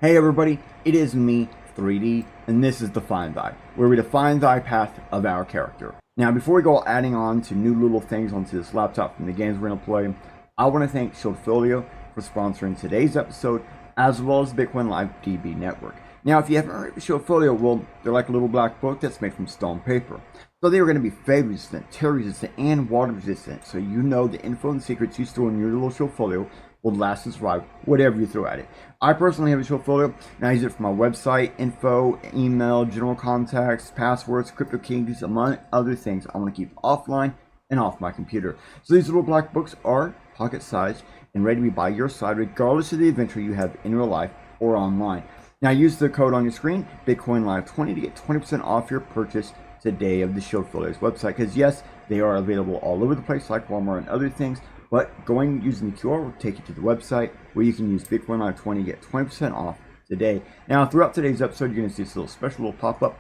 Hey everybody, it is me, 3D, and this is Define Thy, where we define thy path of our character. Now, before we go adding on to new little things onto this laptop from the games we're going to play, I want to thank soloPAW for sponsoring today's episode, as well as Bitcoin Live DB Network. Now, if you haven't heard of soloPAW, well, they're like a little black book that's made from stone paper. So they are going to be fade resistant, tear resistant, and water resistant, so you know the info and secrets you store in your little soloPAW will last and survive whatever you throw at it. I personally have a soloPAW, and I use it for my website, info, email, general contacts, passwords, crypto keys, among other things I want to keep offline and off my computer. So these little black books are pocket-sized and ready to be by your side regardless of the adventure you have in real life or online. Now use the code on your screen, BitcoinLive20, to get 20% off your purchase today of the soloPAW's website, because yes, they are available all over the place like Walmart and other things, but using the QR will take you to the website where you can use Bitcoin Live 20 to get 20% off today. Now, throughout today's episode, you're going to see this special little pop-up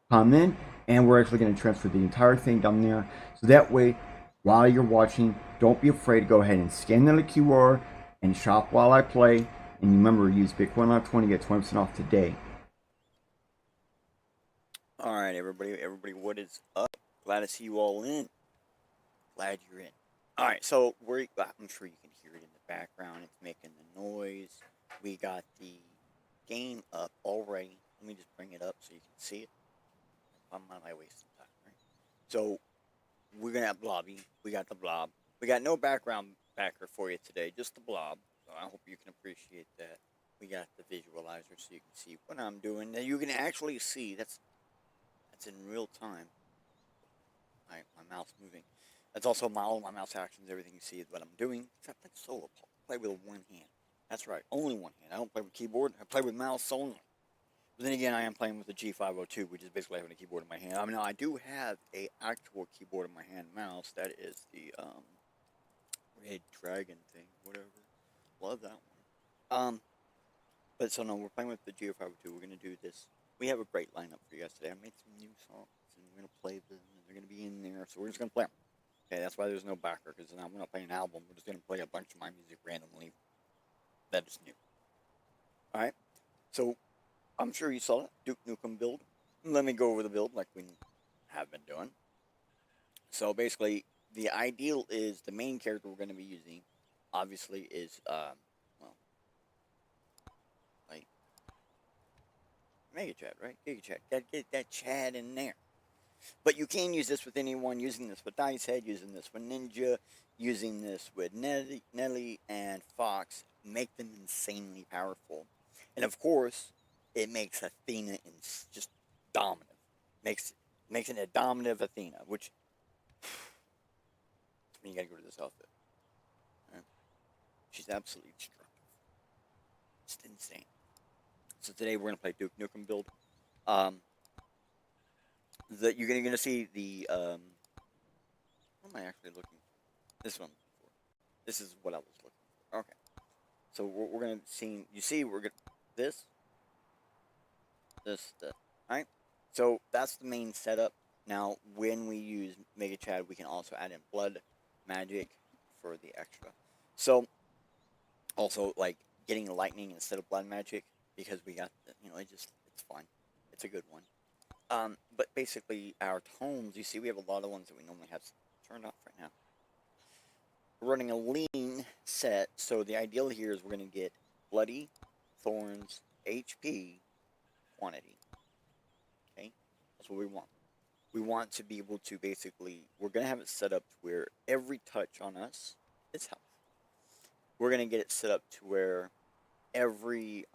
come in, and we're actually going to transfer the entire thing down there. So that way, while you're watching, don't be afraid to go ahead and scan the QR and shop while I play. And remember, use Bitcoin Live 20 to get 20% off today. All right, everybody, what is up? Glad to see you all in. Glad you're in. All right, so I'm sure you can hear it in the background. It's making the noise. We got the game up already. Let me just bring it up so you can see it. I'm on my way sometime, right? So we're gonna have Blobby. We got the blob. We got no background backer for you today, just the blob. So I hope you can appreciate that. We got the visualizer so you can see what I'm doing. Now you can actually see that's in real time. My mouse moving. That's also all my mouse actions, everything you see is what I'm doing, except that soloPAW. I play with one hand. That's right, only one hand. I don't play with keyboard, I play with mouse only. But then again, I am playing with the G502, which is basically having a keyboard in my hand. I mean, I do have a actual keyboard in my hand mouse. That is the Red Dragon thing, whatever. Love that one. But so no, we're playing with the G502. We're going to do this. We have a great lineup for you guys today. I made some new songs, and we're going to play them, and they're going to be in there, so we're just going to play them. Okay, that's why there's no backer, because we're not playing an album. We're just going to play a bunch of my music randomly. That is new. Alright, so I'm sure you saw it. Duke Nukem build. Let me go over the build like we have been doing. So basically, the ideal is the main character we're going to be using, obviously, is, like, Mega Chad, right? Giga Chad. Gotta get that Chad in there. But you can use this with anyone, using this with Dice Head, using this with Ninja, using this with Nelly and Fox, make them insanely powerful. And of course, it makes Athena just dominant. Makes it a dominative Athena, which you gotta go to this outfit. Right? She's absolutely destructive. Just insane. So today we're gonna play Duke Nukem build. That you're gonna see the what am I actually looking for? This one. This is what I was looking for. Okay. So we're gonna see. You see, we're gonna this. Alright. So that's the main setup. Now, when we use Mega Chad, we can also add in blood magic for the extra. So also like getting lightning instead of blood magic, because we got it's fun. It's a good one. But basically, our tones, you see, we have a lot of ones that we normally have turned off right now. We're running a lean set, so the ideal here is we're going to get bloody, thorns, HP, quantity. Okay? That's what we want. We want to be able to basically, we're going to have it set up to where every touch on us is health. We're going to get it set up to where every,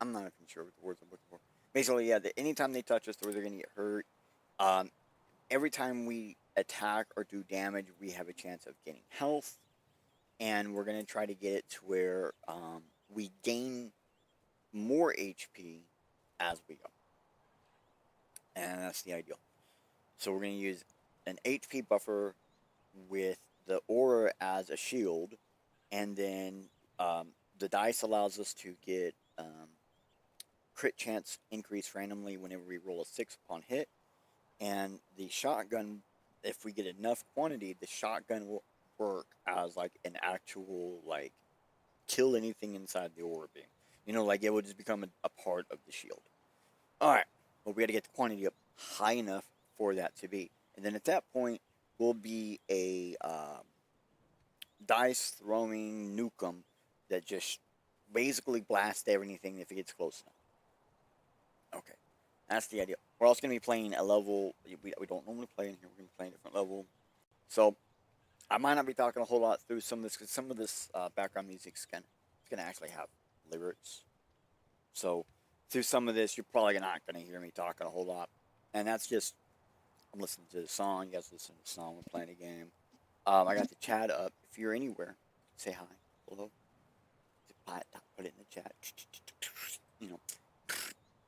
I'm not even sure what the words I'm looking for. Basically, yeah, anytime they touch us, they're going to get hurt. Every time we attack or do damage, we have a chance of getting health. And we're going to try to get it to where we gain more HP as we go. And that's the ideal. So we're going to use an HP buffer with the aura as a shield. And then the dice allows us to get crit chance increase randomly whenever we roll a 6 upon hit. And the shotgun, if we get enough quantity, the shotgun will work as like an actual like kill anything inside the aura beam. You know, like it would just become a part of the shield. Alright, well, we got to get the quantity up high enough for that to be. And then at that point, will be a dice throwing Nukem that just basically blasts everything if it gets close enough. Okay, that's the idea. We're also going to be playing a level we don't normally play in here. We're going to be playing a different level. So I might not be talking a whole lot through some of this, because some of this background music is going to actually have lyrics. So through some of this, you're probably not going to hear me talking a whole lot. And that's just, I'm listening to the song. You guys listen to the song. We're playing a game. I got the chat up. If you're anywhere, say hi. Hello. Put it in the chat. You know,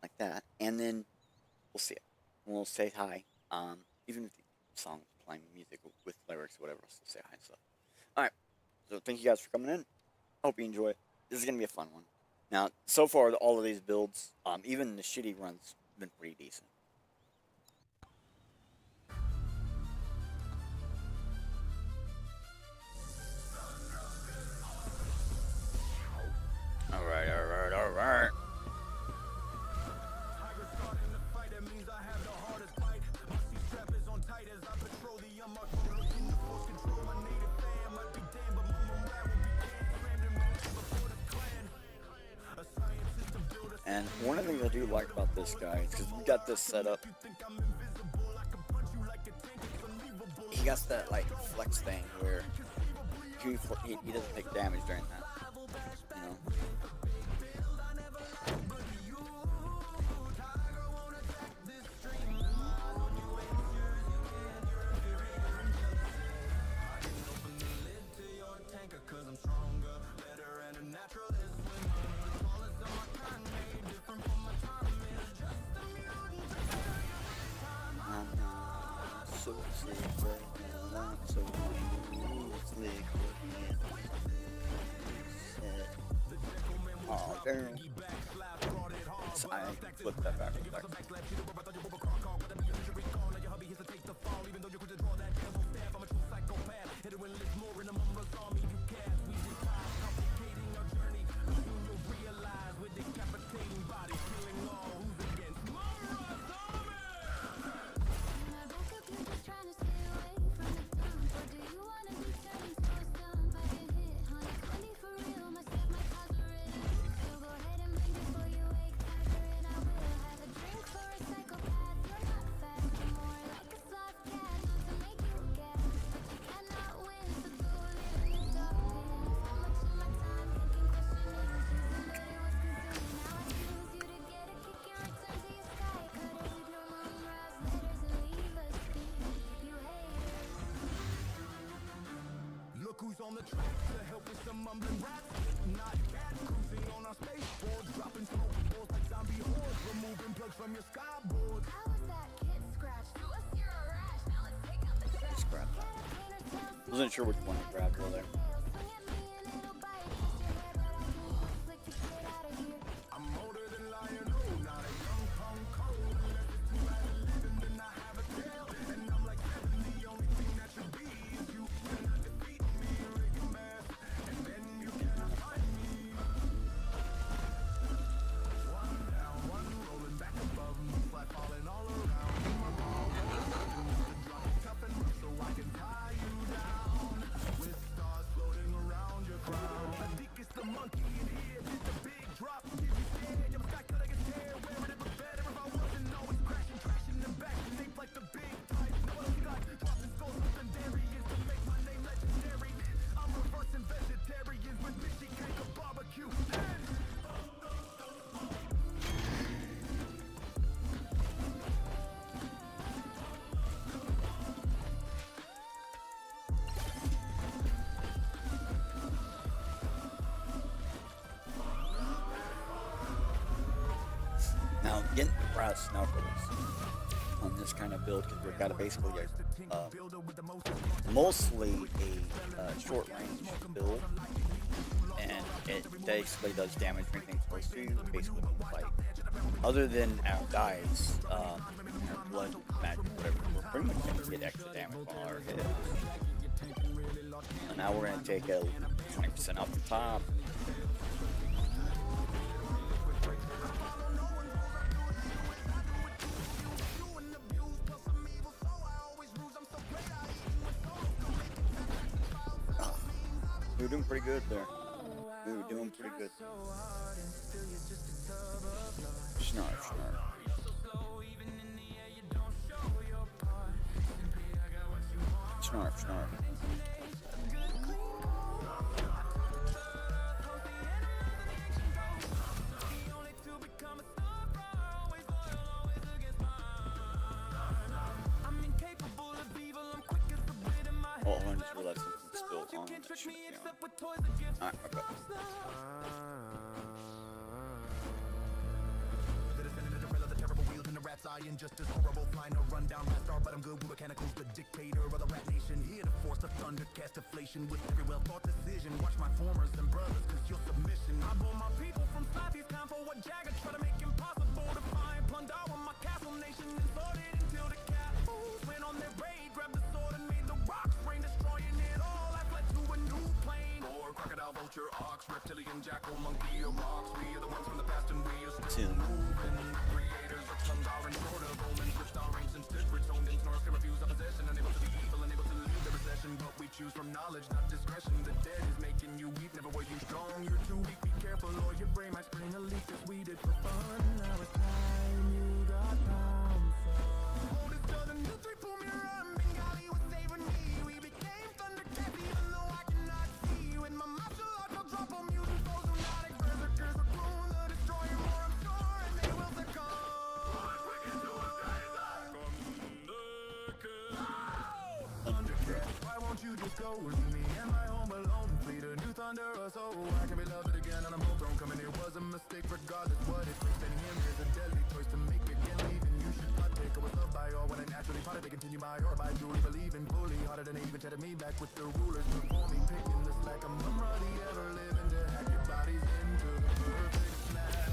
like that. And then we'll see it. We'll say hi. Even if the song's playing music with lyrics or whatever, so say hi and stuff. Alright. So thank you guys for coming in. Hope you enjoy it. This is going to be a fun one. Now, so far, all of these builds, even the shitty runs, have been pretty decent. Alright. And one of the things I do like about this guy is because we got this set up. He got that like flex thing where he doesn't take damage during that. You know. Oh, damn. So I flipped that back. Who's on the track to help with some mumbling raps? Not cat cruising on our skateboards, dropping smoke balls like zombie hordes, removing plugs from your skyboard. How was that kid scratch? To us, you're a rash. Now let's take out the trash. Grab that. Wasn't sure which one to grab there. I'm older than lion, oh, not a young punk cold. Unless it's too bad to live and then I have a tail. And I'm like 7, the only thing that should be is you cannot defeat me, rig your mask, and then you cannot find me. One down, one rolling back above me, flat falling all around. My ball to drop tough and rough so I can tie you down. With stars floating around your crown. I think it's the monkey in here, did the big drop. Did you stand? I'm sky cut, I can tear. Wearing it but better if I wasn't always crashing, trashing them back. Shaped like the big pipe. No one else got dropping skulls with them darians to make my name legendary. I'm reversing vegetarians with Michi cake or barbecue. Now, getting the brass knuckles on this kind of build, because we've got a basically mostly a short range build, and it basically does damage when things close to you, basically like, other than our dice, our blood, magic, whatever, we're pretty much going to get extra damage on our hit. And now we're going to take a 20% off the top, We were doing pretty good there. We were doing pretty good. Snarf, snarf. Snarf, snarf. Oh, I just realized something spilled on that shit. Alright, okay. Injustice, horrible, flying a rundown rap star, but I'm good with mechanicals, the dictator of the rap nation. Here to force the thunder, cast deflation with every well thought decision. Watch my formers and brothers, cause your submission. I bore my people from Slappy's camp for what Jagger try to make impossible to find. Plunder with my castle nation and fought it until the cat fools went on their raid, grabbed the sword and made the rocks rain, destroying it all. I fled to a new plane. Or crocodile, vulture, ox, reptilian, jackal, monkey, or rocks. We are the ones from the past and we are still moving. Creators of Sundar and Florida, Romans with star rings and secrets, owned in snores, can refuse opposition, unable to be evil, unable to leave the recession. But we choose from knowledge, not discretion. The dead is making you weak, never were you strong. You're too weak, be careful, or your brain might spring a leak. Cause we did for fun, now it's time you got pound. Oldest dozen, you three pull me around, Bengali was saving me. We became Thundercats, even though I cannot see. With my martial arts, I'll drop on mutant foes, lunatic berserkers, a clone, the destroyer, more I'm sure, and they will succumb. Why won't you just go with me and my home alone? Fleet a new thunder or so I can be loved again on a whole throne. Coming here was a mistake, regardless what it takes. Staying him is a deadly choice to make again. Leaving you should not take. I was loved by all when I naturally thought it. They continue by or by truly believing fully. Harder than they even chatted me back with the rulers before me. Picking the slack, I'm unready ever living to hack your bodies into the perfect snack.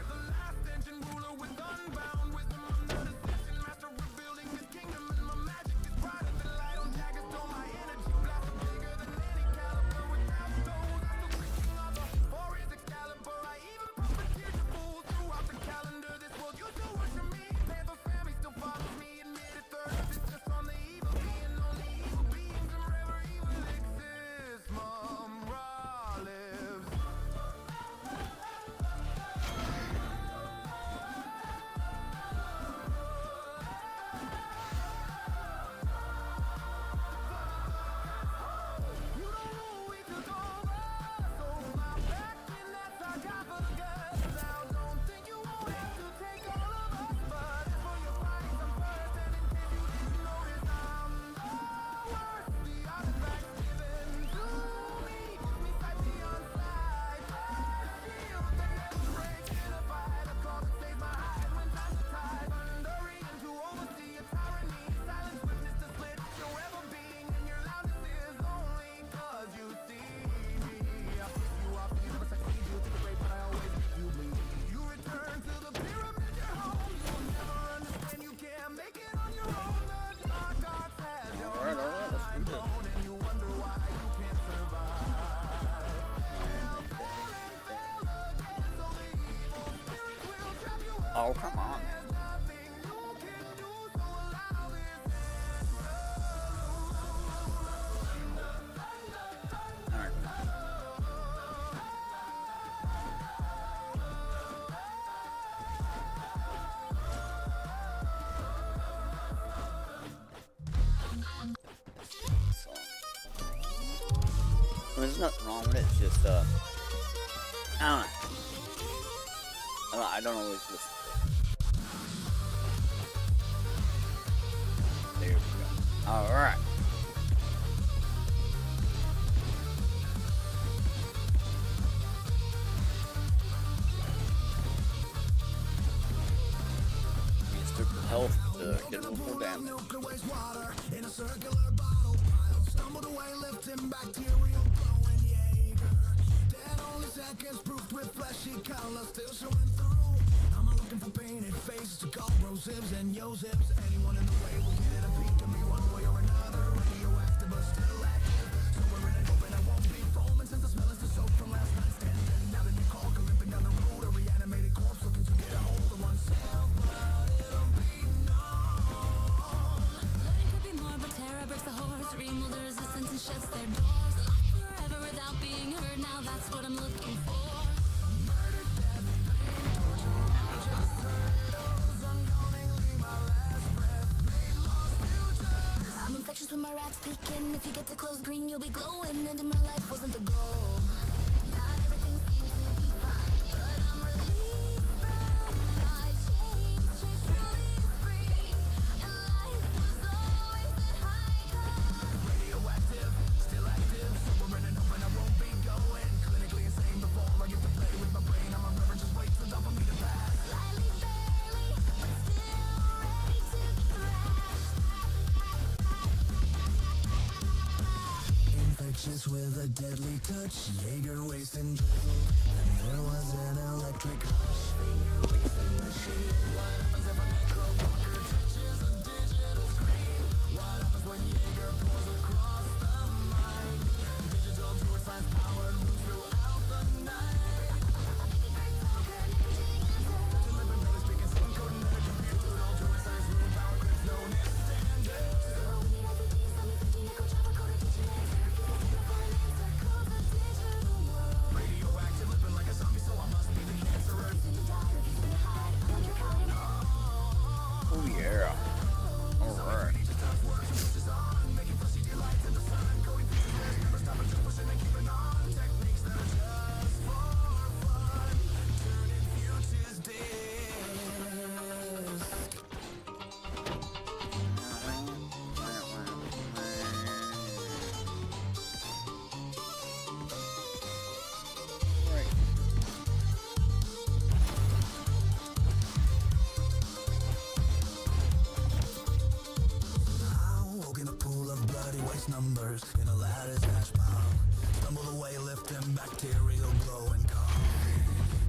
The last engine ruler with unbound wisdom. I'm the decision master rebuilding this kingdom. And my magic is brighter than light on daggers. Stole my energy blast bigger than any caliber. Without stones, I'm still reaching on the forest Excalibur. I even profiteered to fools throughout the calendar. This world used to worship me. Panther family still follows me. Admitted third, it's just on the evil being. Only evil beings and wherever evil exists. Mum-Ra lives. You don't know we took over, so my back in that sarcophagus. Now don't think you wanted to take all of us, but it's for your fights I'm first. And in case you didn't notice, I'm the worst. The artifacts given to me gives me sight beyond sight. Shield that never breaks in a fight. A claw that saves my hide when times are tight. Thundering to oversee a tyranny. Silence witness to split your ever being, and your loudness is only 'cause you see me. I pick you up, you never succeed. You think you're great, but I always make you bleed. You return to the pyramid, your home. You'll never understand. You can't make it on your own. The dark arts has your Alright, mind blown, and you wonder why you can't survive. Fail and fail again, so the evil spirits will trap you up. Oh, come on. There's nothing you can do, so allow this Alright. So, I mean, there's nothing wrong with it. It's just, I don't know. I don't always listen to it. There we go. Alright. Mr. Health to get a little more damage. nuclear waste water in a circular bottle pile. Stumbled away, lifting bacterial blowing Jaeger. Dead only seconds, proofed with fleshy color, still showing through. I'm looking for painted faces to call rosibs and yosibs. Anyone in the way will get a peek of me one way or another. Radioactive but still active. So we're in an open, I won't be foaming since the smell is the soap from last night's standing. Now the new call, limping down the road, a reanimated corpse looking to get a hold of oneself. But it'll be known. Living could be more, but terror breaks the horse. Remove the resistance and shuts their doors. Forever my rats peeking. If you get too close, green, you'll be glowing. And in my life wasn't the goal. Not everything seems to be fine, but I'm released from my chains. She's truly free, and life was always at high cost. Radioactive, still active, sobering and hoping I won't be going clinically insane before I get to play with my brain. I'm a reverend, just wait for time for me to pass. Slightly, barely, but still ready to thrash. Infectious with a deadly touch, Jaeger wasting drizzle, and there was an electric hush. Finger wasting machine. What happens if a necro walker touches a digital screen? What happens when Jaeger pours across the mind? Digital to its last powered moves throughout the night. Delivered belly speaking some code and energy beer to all to its size room power grips known as standard. So we need everything, so we 50 nickel chopper code teaching answer. If you get technical and answer, code the digital world. Radioactive, living like a zombie, so I must be the cancerer. Refusing to die, refusing to hide, I'm undercover. Oh yeah. Alright. Woke in a pool of bloody waste numbers in a lattice hash pile. Stumbled away, lifting bacterial glowing calm.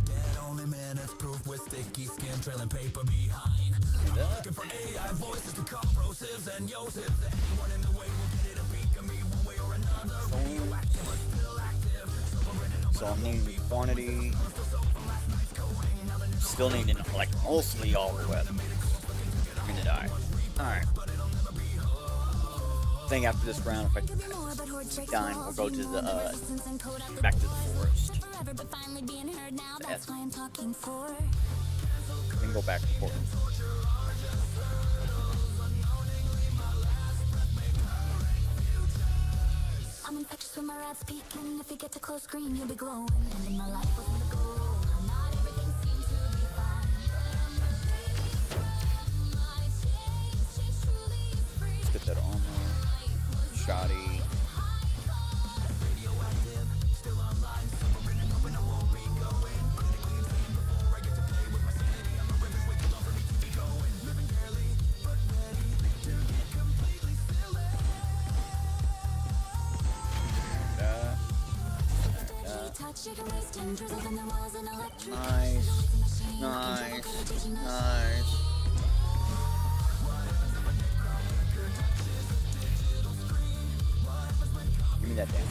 Dead only minutes proof with sticky skin trailing paper behind. I'm looking for AI voices to corrosives and yosives. Anyone in the way will get it a peek of me one way or another. Radioactive but still active. So I'm needing quantity. Still needing like mostly all the way. I'm gonna die. Alright. I think after this round, if I keep dying, we'll go to the back to the forest. Forever, but finally being heard now, that's why I'm talking for. We can go back and forth. I'm infectious with my rats peeking. If you get too close, green, you'll be glowing. And in my life wasn't the goal. Not everything seems to be fine, but I'm released from my chains. She's truly free. Let's get that armor. Shoddy. Nice. Nice. Nice. Give me that damage.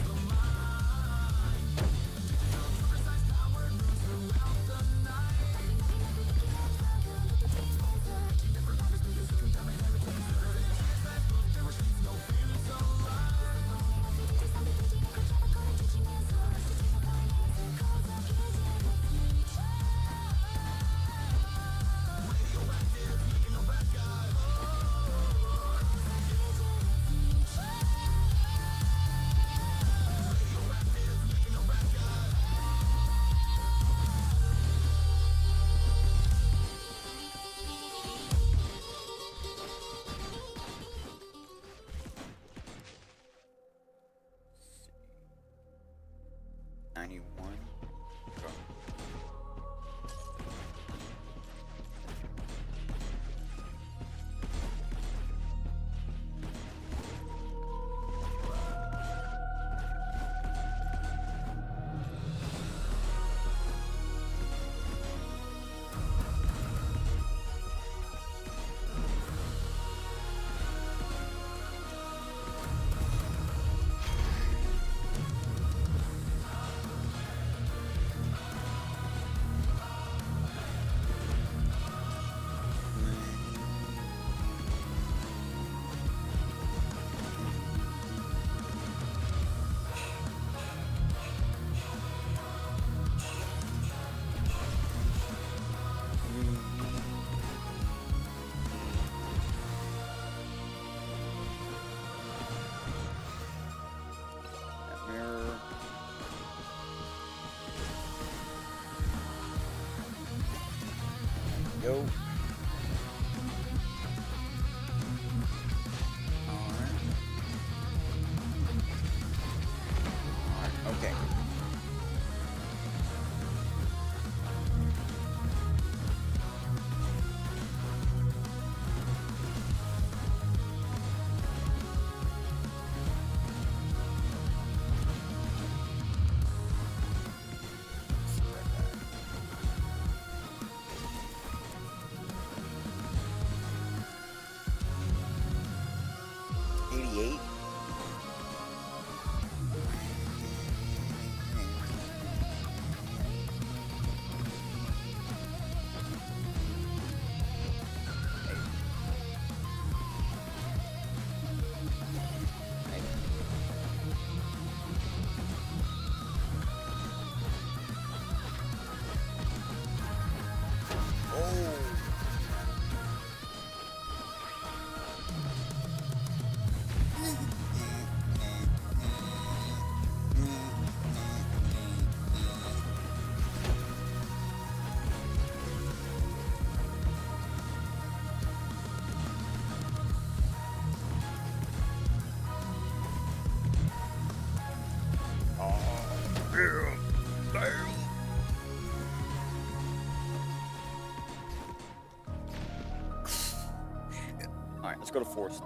Alright, let's go to forest.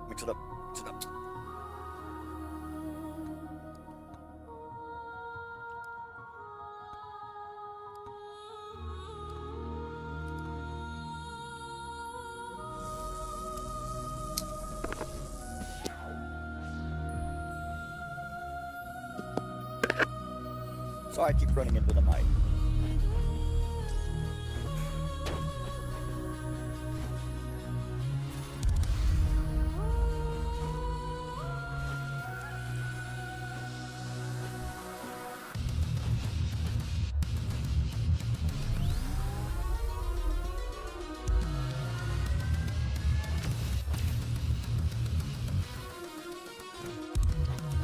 Mix it up. Mix it up. Sorry, I keep running into the mic.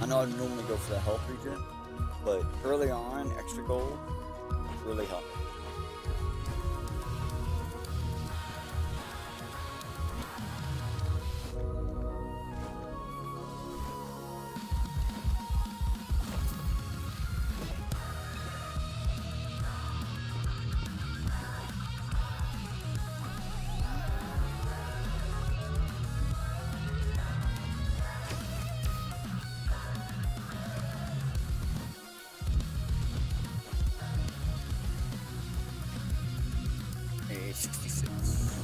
I know I normally go for the health regen, but early on, extra gold really helped. A 66.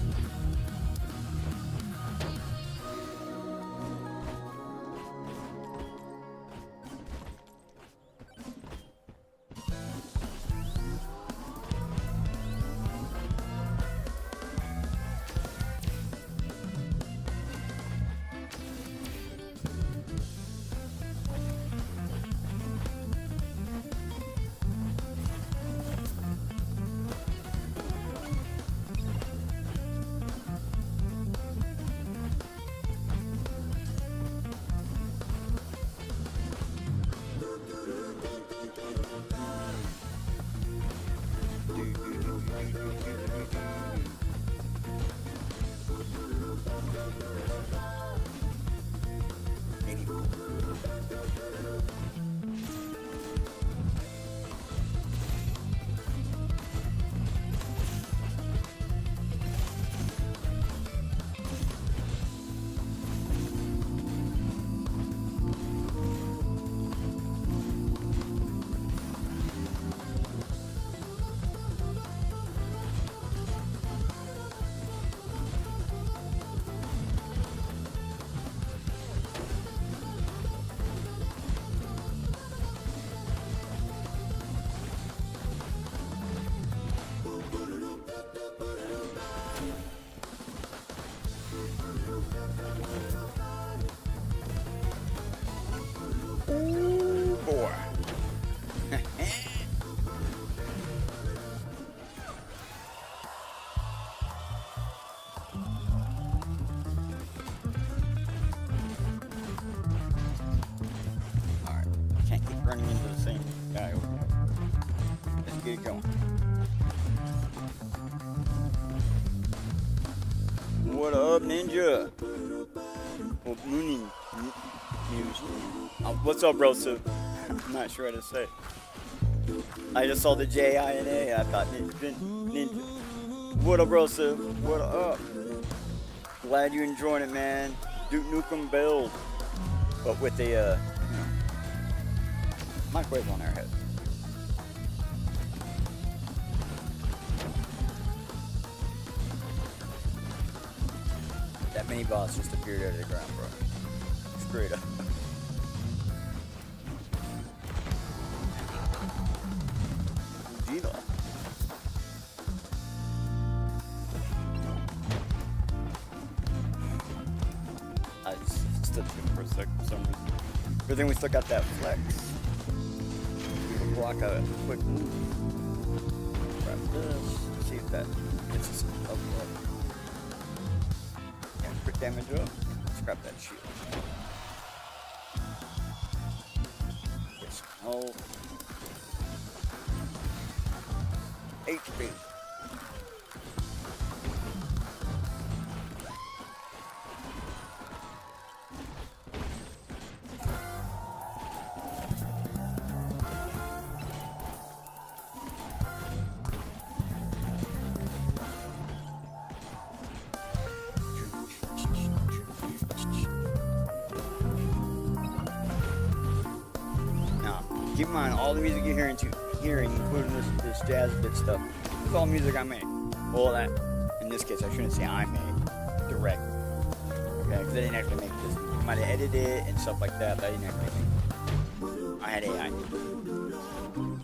Ooh, boy. Alright, can't keep running into the same guy over there. Let's get it going. What up, Ninja? Oh, Mooning. What's up, bro? So, I'm not sure how to say it. I just saw the J-I-N-A. I thought Ninja. What up, bro? So, what up? Glad you're enjoying it, man. Duke Nukem build. But with the, microwave on our head. That mini boss just appeared out of the ground, bro. Straight up. Gila. I just stood there for a sec for some reason. Good thing we still got that flex. We can block a quick move. Grab this. See if that gets us up. Yeah, crit damage up. Let's grab that shield. Yes, no. HP. keep in mind, all the music you're hearing, including this jazz bit stuff, it's all music I made. Well, that, in this case, I shouldn't say I made, directly. Okay, because I didn't actually make this. I might have edited it and stuff like that, but I didn't actually make it. I had AI.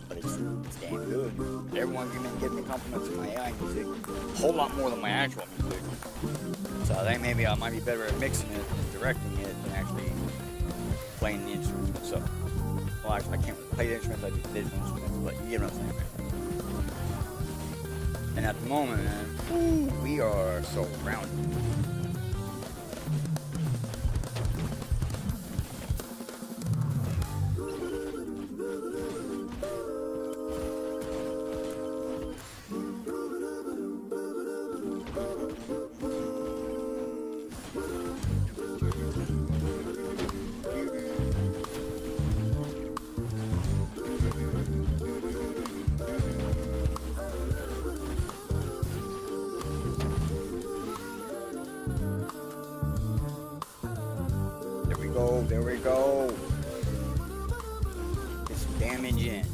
But it's damn good. Everyone give me compliments on my AI music. A whole lot more than my actual music. So I think maybe I might be better at mixing it and directing it than actually playing the instruments. So, well, actually, I can't play the instruments, I do digital instruments, but you get what I'm saying, right? And at the moment, man, we are surrounded. There we go. Get some damage in.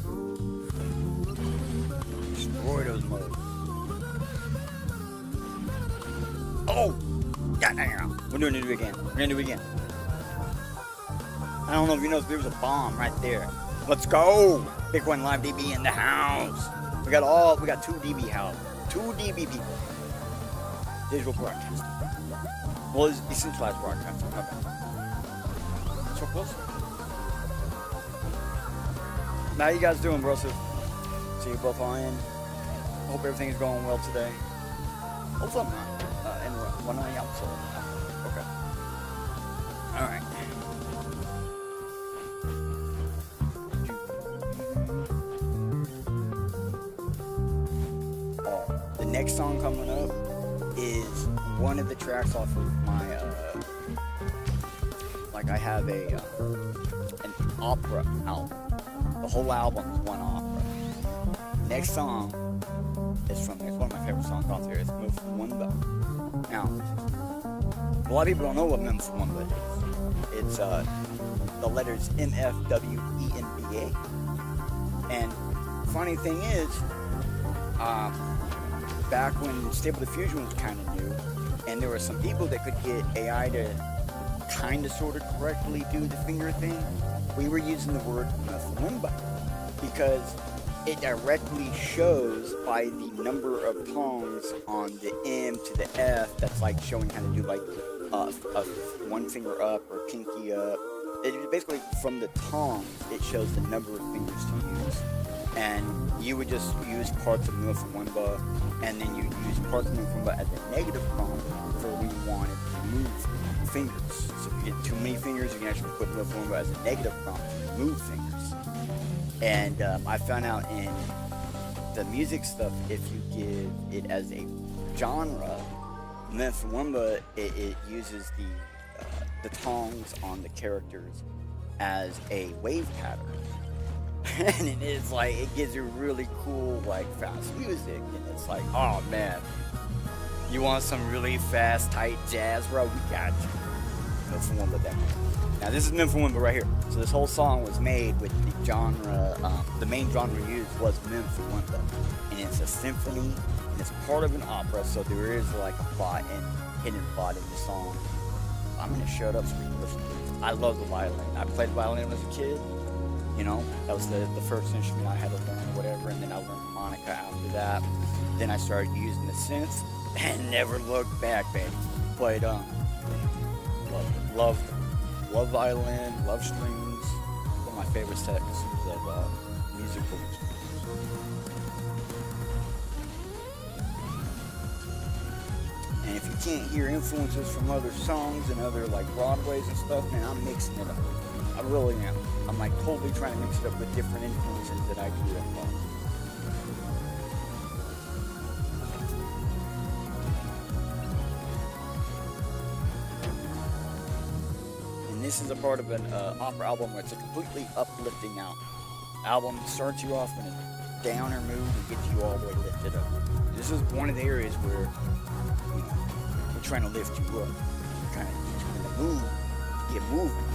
Destroy those modes. Oh! Goddamn! We're doing it again. We're gonna do it again. I don't know if you noticed, there was a bomb right there. Let's go! Big One Live DB in the house. We got 2 DB house. 2 DB people. Digital broadcasting. Well, it's decentralized broadcasting. Okay. So close. How you guys doing, bro? See you both on in. Hope everything's going well today. What's up, man? And one on the outside. Okay. All right. The next song coming up is one of the tracks off of my I have an opera album. The whole album is one opera. Next song is from, it's one of my favorite songs out there. It's Move from One Bell. Now, a lot of people don't know what Move from One Bell is. It's the letters MFWENBA. And funny thing is, back when Stable Diffusion was kind of new, and there were some people that could get AI to kind of sort of correctly do the finger thing, we were using the word Muflimba because it directly shows by the number of tongues on the M to the F that's like showing how to do like a one finger up or pinky up. It basically, from the tongue, it shows the number of fingers to use. And you would just use parts of Muflimba, and then you use parts of Muflimba as a negative prompt for when you wanted to move fingers. So if you get too many fingers, you can actually put Muflimba as a negative prompt to move fingers. And I found out in the music stuff, if you give it as a genre, Muflimba, it uses the tongues on the characters as a wave pattern. And it is like, it gives you really cool, like, fast music. And it's like, oh man, you want some really fast, tight jazz, bro? We got you. Muflimba that. Now this is Muflimba right here. So this whole song was made with the genre, the main genre used was Muflimba. And it's a symphony, and it's part of an opera, so there is like a plot and hidden plot in the song. I'm gonna shut up so we can listen to it. I love the violin. I played violin as a kid. You know, that was the first instrument I had to learn or whatever, and then I learned harmonica after that. Then I started using the synth and never looked back, baby. Played love violin, love strings. One of my favorite sections of musical instruments. And if you can't hear influences from other songs and other like Broadways and stuff, man, I'm mixing it up. I really am. I'm like totally trying to mix it up with different influences that I grew up on. And this is a part of an opera album where it's a completely uplifting album. Starts you off in a downer mood and gets you all the way lifted up. This is one of the areas where we're trying to lift you up. We're trying to get you in the mood, get moving.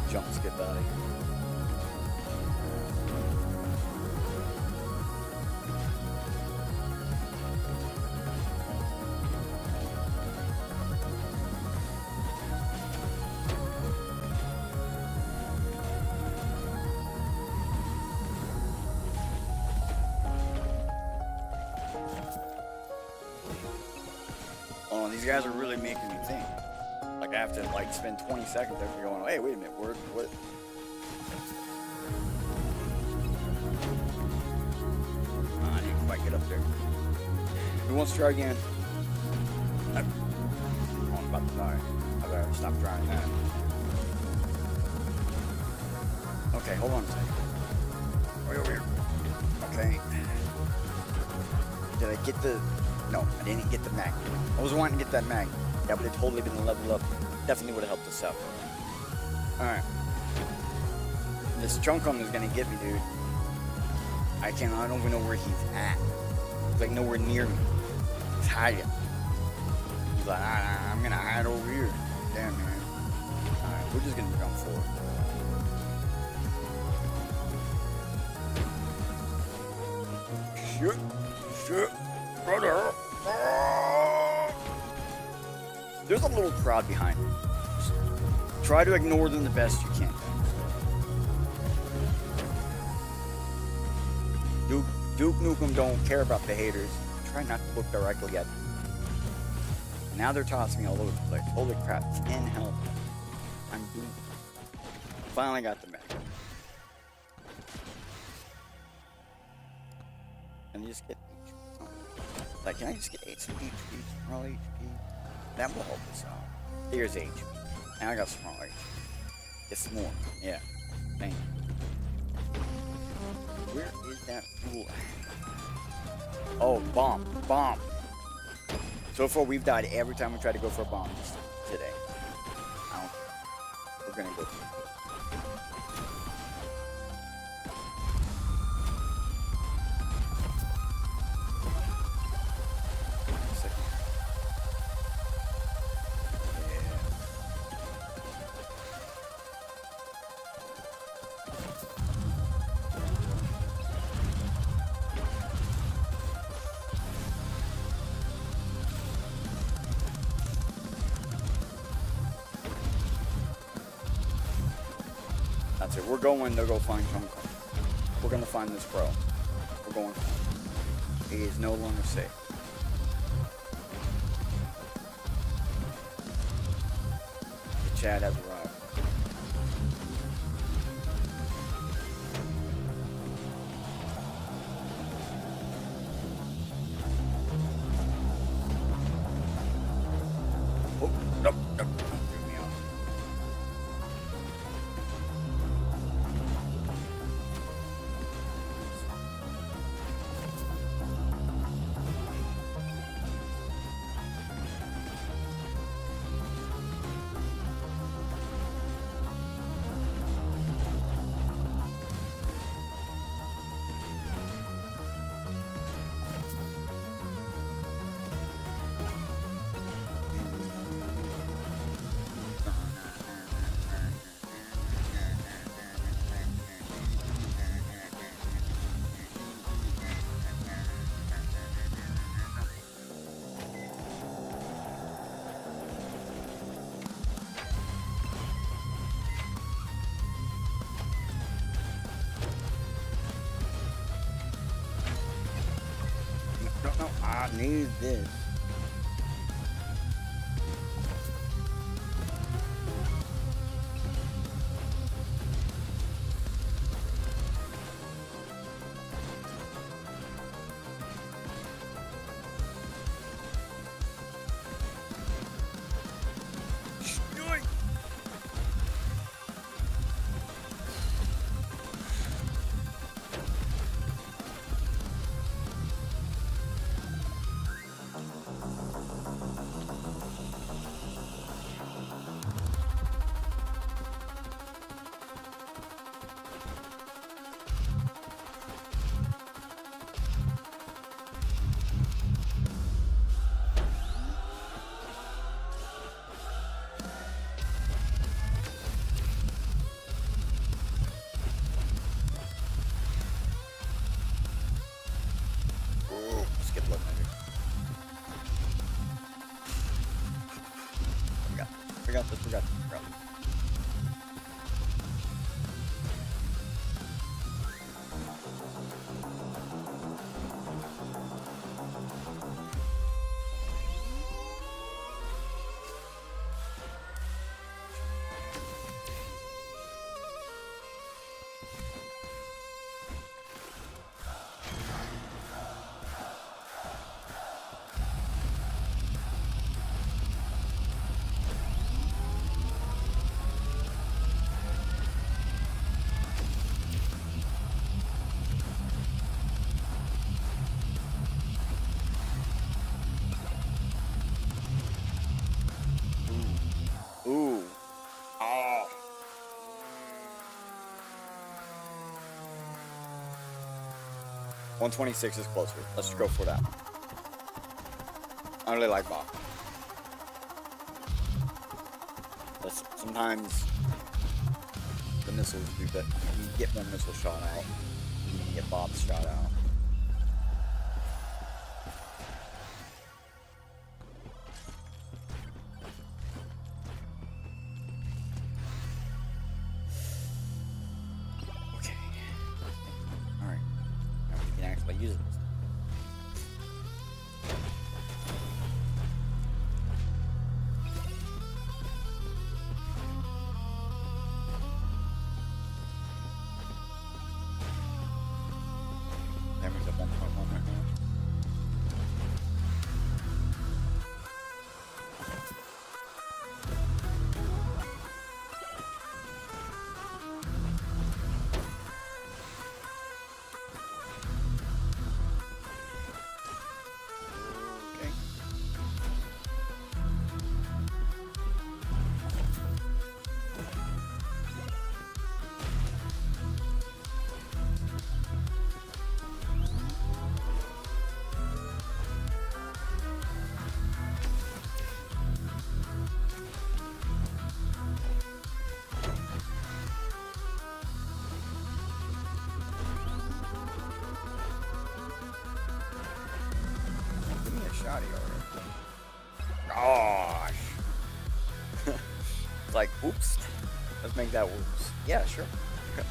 jump skip out of here. Oh, these guys are really making me think. Like, I have to, like, spend 20 seconds after going, hey, wait a minute, what? I didn't quite get up there. Who wants to try again? I'm about to die. I better stop trying that. Okay, hold on a second. Way over here. Okay. Did I get the... No, I didn't get the mag. I was wanting to get that mag. That would have totally been a level up. Definitely would have helped us out. Alright. This chunk on is gonna get me, dude. I don't even know where he's at. He's like nowhere near me. He's hiding. He's like, I'm gonna hide over here. Damn, man. Alright, we're just gonna jump forward. Shit, brother. There's a little crowd behind me. Just try to ignore them the best you can. Duke Nukem don't care about the haters. Try not to look directly at them. Now they're tossing me all over the place. Holy crap, 10 health. I'm doomed. Finally got the mech. Can I just get HP? Like, can I just get some HP? Small HP? That will help us out. Here's HP. Now I got small HP. Get some more. Yeah. Thank you. Where is that fool? Oh, bomb. So far, we've died every time we try to go for a bomb today. I don't care. We're gonna go for it. That's it. We're going to go find Chunk. We're going to find this pro. We're going. He is no longer safe. The Chad has arrived. Oh, no. Threw me off. No, I need this. 126 is closer. Let's just go for that. I really like Bob. But sometimes the missiles do that. You can get one missile shot out. You can get Bob's shot out. Okay. Alright. Now we can actually use it. Damage at 1.1 right now. Okay. Give me a shotty already. Gosh. It's like, oops. Let's make that whoops. Yeah, sure. Okay.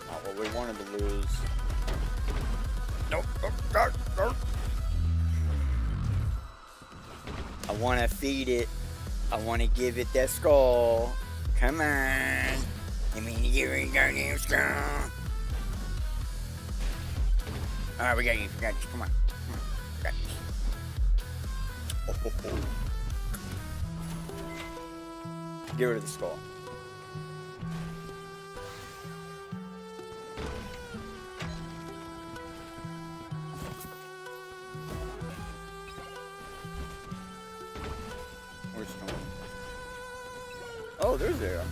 Not what we wanted to lose. Nope. I want to feed it. I want to give it that skull. Come on. Give me the goddamn skull. Alright, we got you. We got you. Come on. We got you. Oh. Get rid of the skull. Where's Stone? Oh, there's there.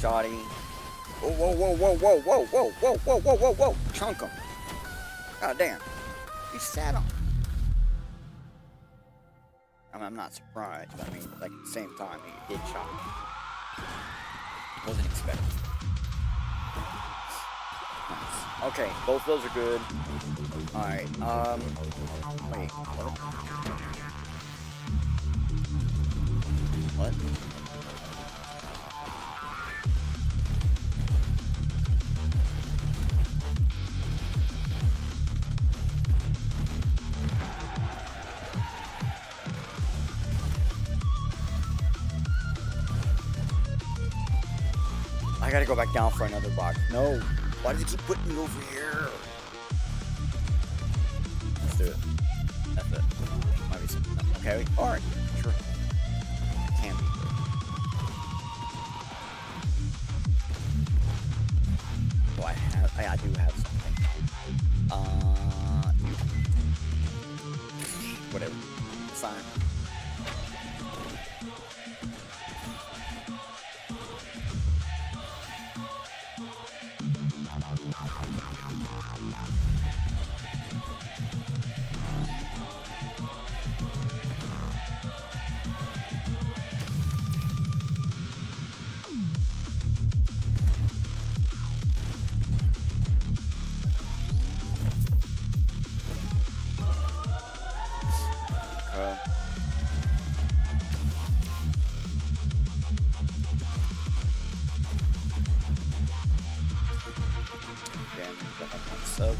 Shoddy. Whoa. Chunk him. God damn. He sat on. I mean, I'm not surprised, but I mean, like, at the same time, he did shot him. Wasn't expecting. Nice. Okay, both those are good. Alright, wait, what? I gotta go back down for another box. No. Why does it keep putting me over here? Let's do it. That's it. Might be something. Okay. Alright. Sure. Can be. Oh, I do have something. 7.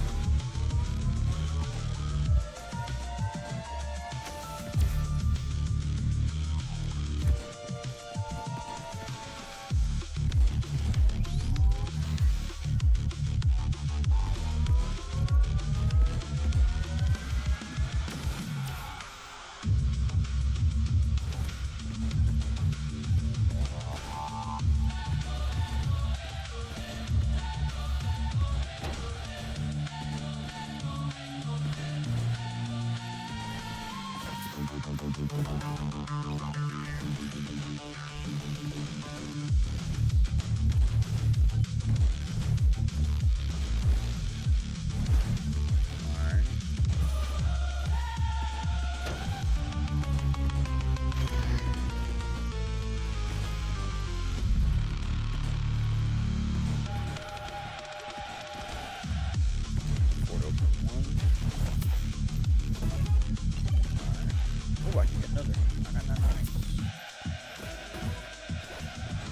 Oh, I can get another. Nice.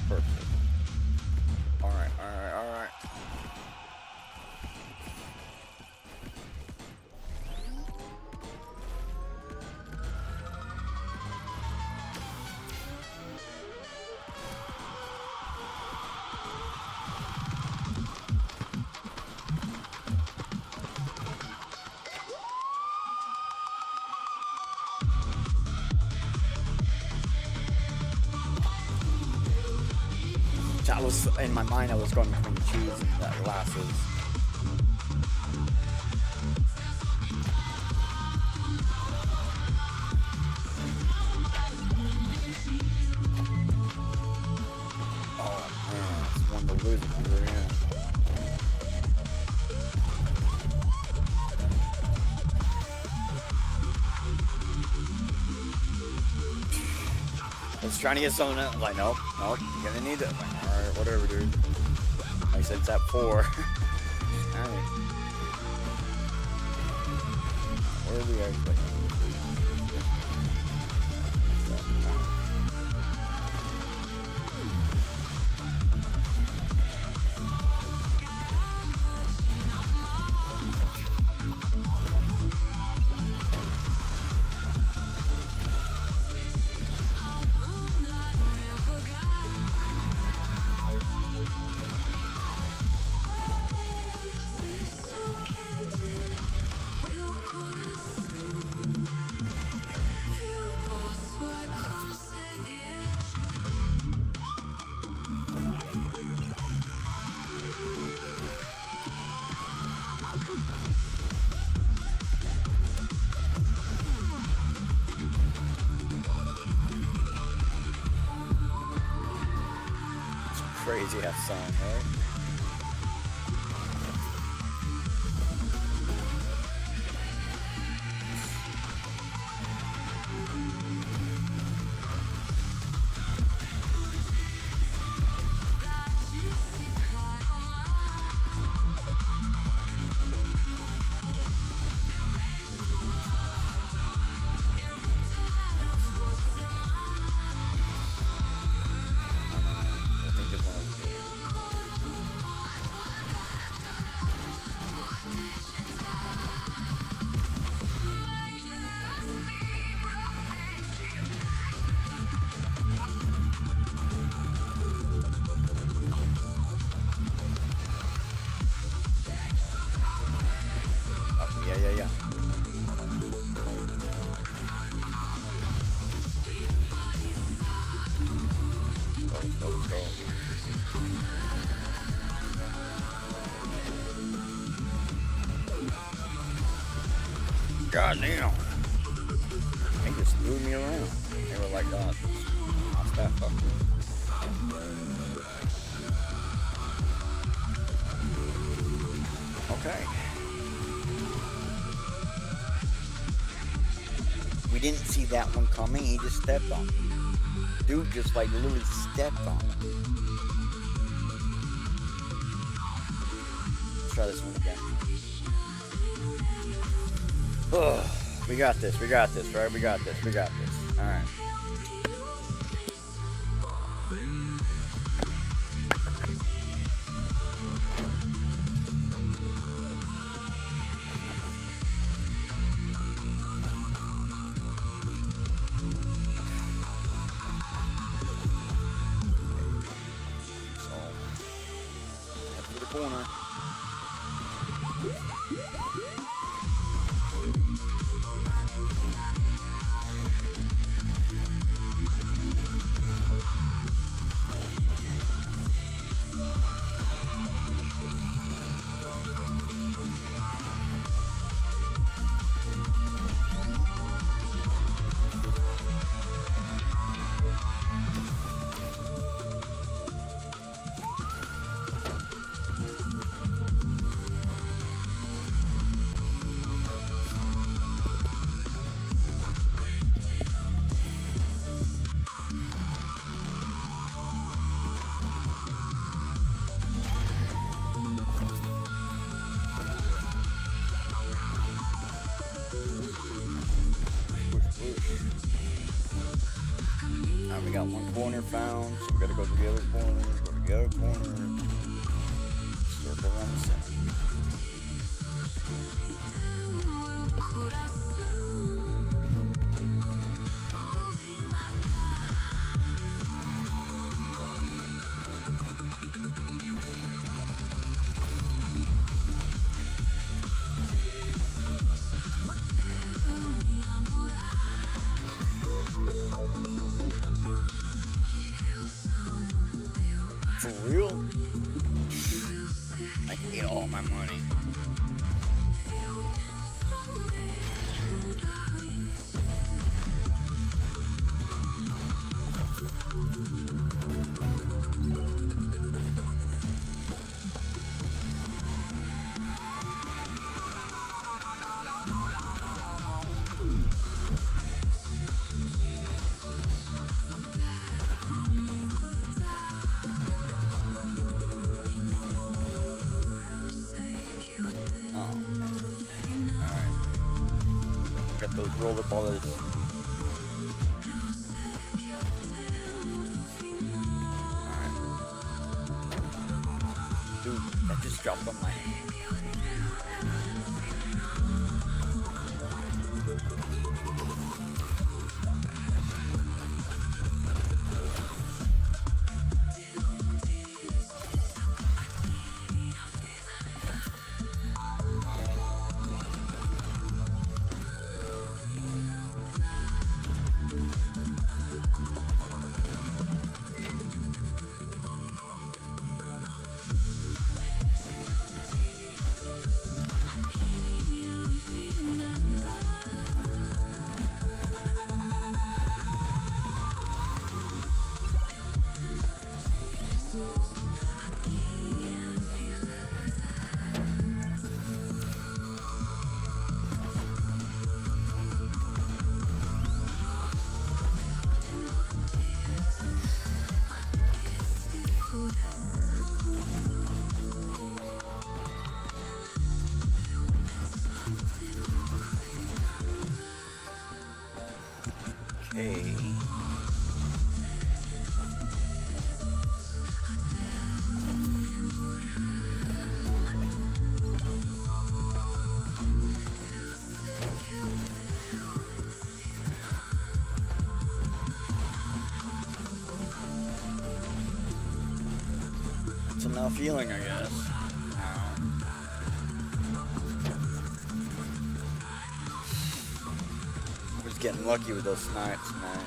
Perfect. Alright. I was, in my mind, I was going between the cheese and the glasses. Oh man, it's one to lose if you're in. I was trying to get something else. Like, nope, you're gonna need it. Like, alright, whatever, dude. Like I said, it's at 4. Alright. Where are we actually? Crazy ass song, right? Yeah. Go. God damn. They just threw me around. They were like, God, watch that fucker. Okay. We didn't see that one coming. He just stepped on it. Dude just like literally stepped on it. Let's try this one again. Oh, we got this, right? We got this. Alright. corner. Now we got one corner found, so we gotta go to the other corner, go to the other corner, circle around the center. For real? I ate all my money. Got those rollerblades. Alright. Dude, that just dropped on my hand. Okay. It's enough healing, I guess. We're just getting lucky with those snipes, man.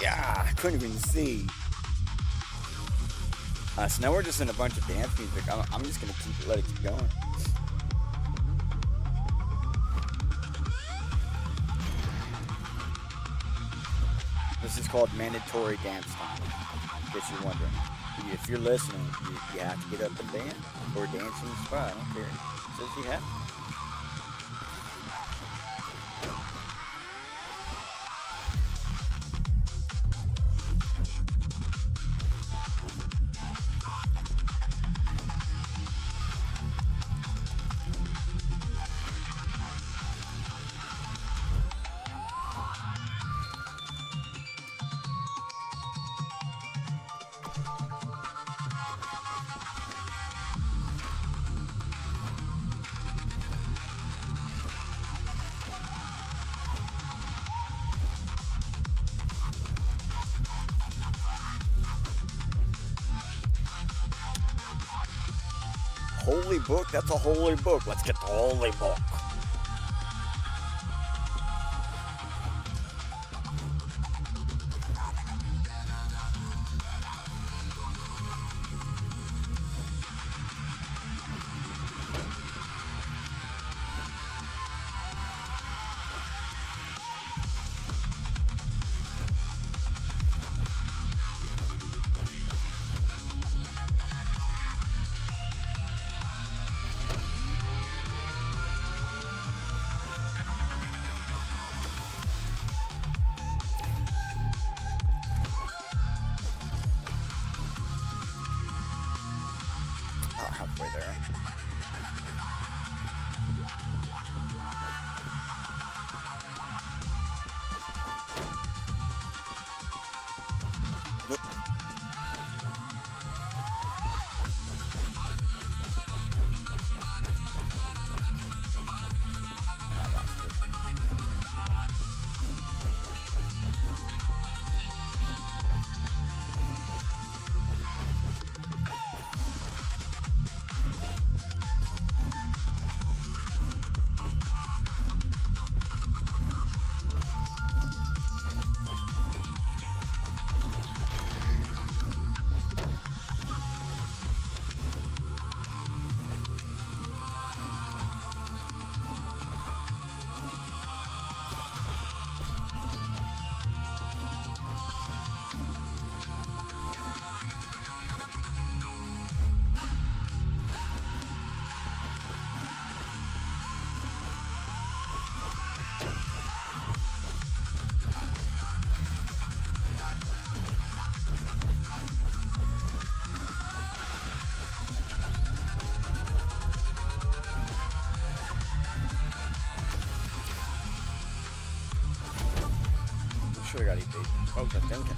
Yeah, I couldn't even see. So now we're just in a bunch of dance music. I'm just gonna let it keep going. This is called mandatory dance time. In case you're wondering. If you're listening, you have to get up and dance or dance in the spot. I don't care. It says you have to. Holy book? That's a holy book. Let's get the holy book. Halfway there. Nope. Should have got EP. Oh, I'm thinking.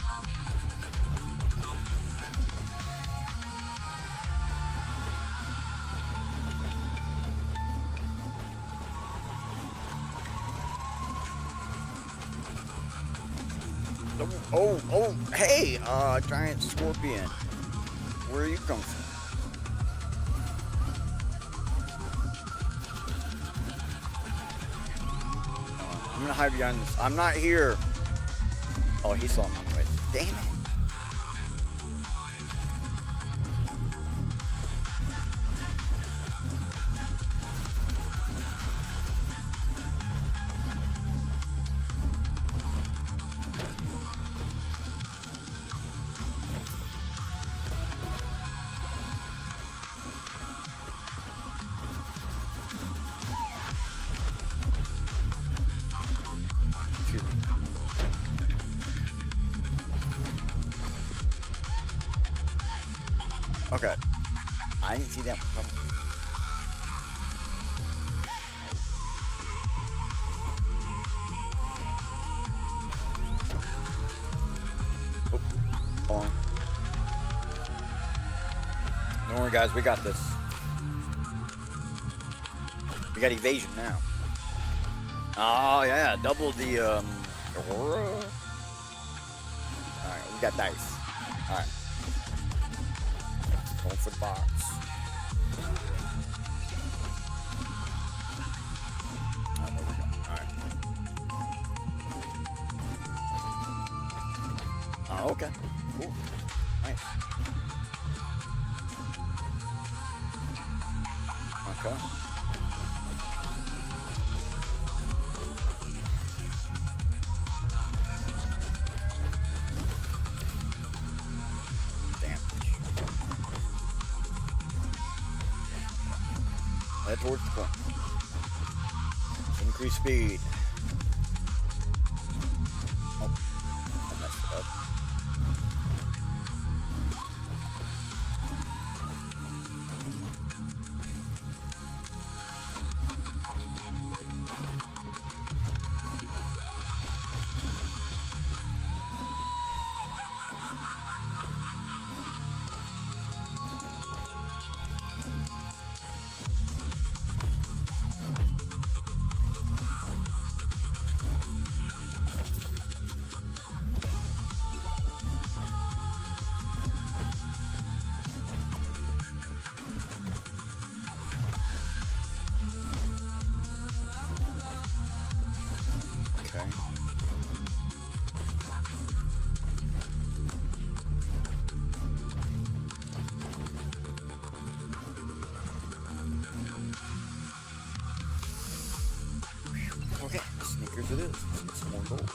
Oh, hey, giant scorpion. Where you come from? I'm gonna hide behind this. I'm not here. Oh, he saw me anyway. Damn it. Okay. I didn't see that one coming. Oh, hold on. Don't worry, guys. We got this. We got evasion now. Oh, yeah. Double the, Alright, we got dice. Alright. Going for the box. Oh, there we go. Alright. Oh, okay. Cool. Nice. Okay. Head towards the point. Increase speed. Oh, I messed it up. it is. Let's get some more gold.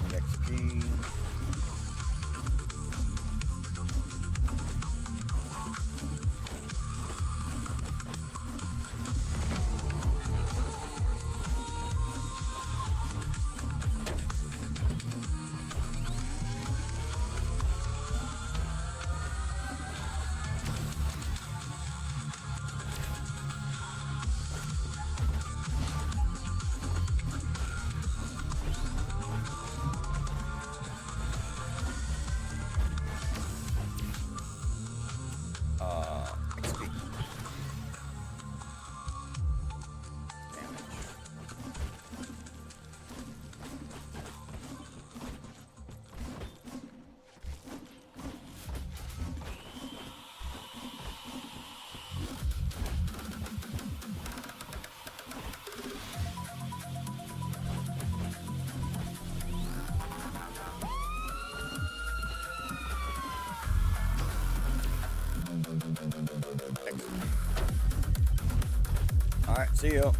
XP. XP. Damage. Alright, see you.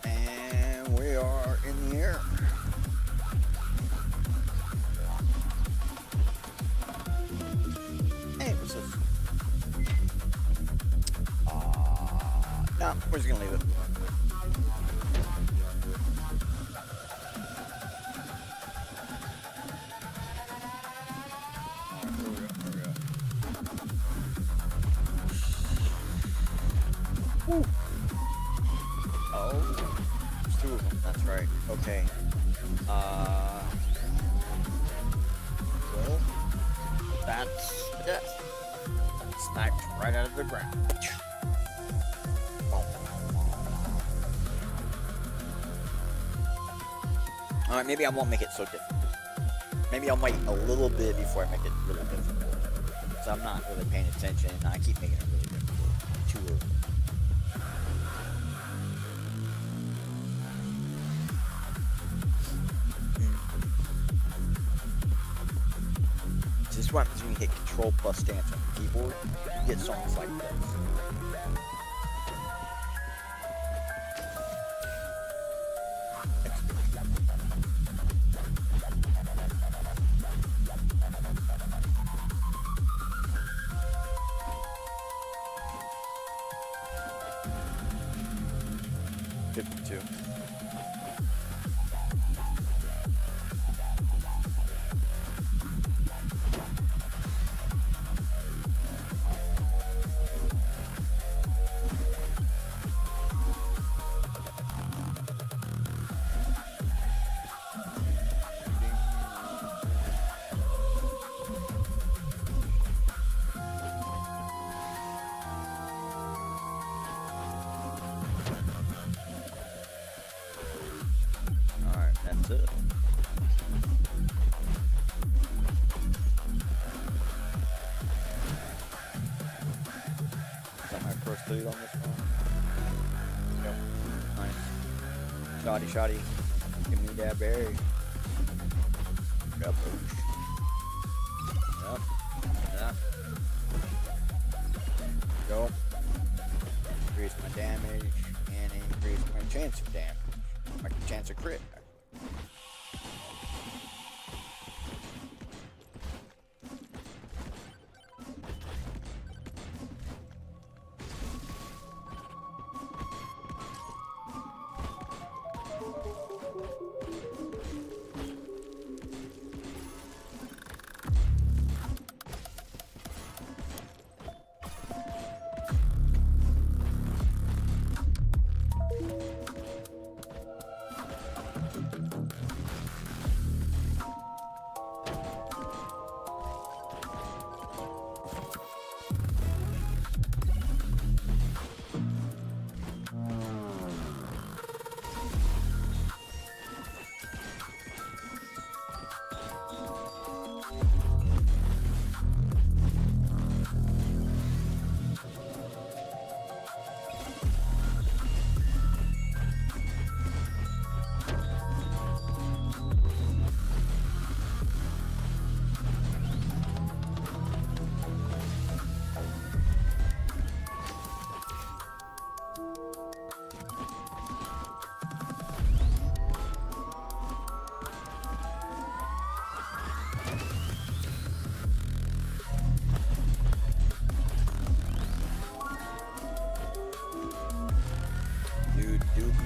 And we are in the air. Hey, what's this? No, we're just gonna leave it. Woo. Oh, there's two of them. That's right. Okay. Well, that's a death. Sniped right out of the ground. Alright, maybe I won't make it so difficult. Maybe I'll wait a little bit before I make it really difficult. So I'm not really paying attention and I keep making it really difficult. Too early. This is what happens when you hit Control plus stance on the keyboard. You get songs like this. 52. That's it. Is that my first lead on this one? Yep. Nice. Shoddy, shoddy. Give me that berry. Yep. Yep. Yep. Go. Increase my damage and increase my chance of damage. My chance of crit.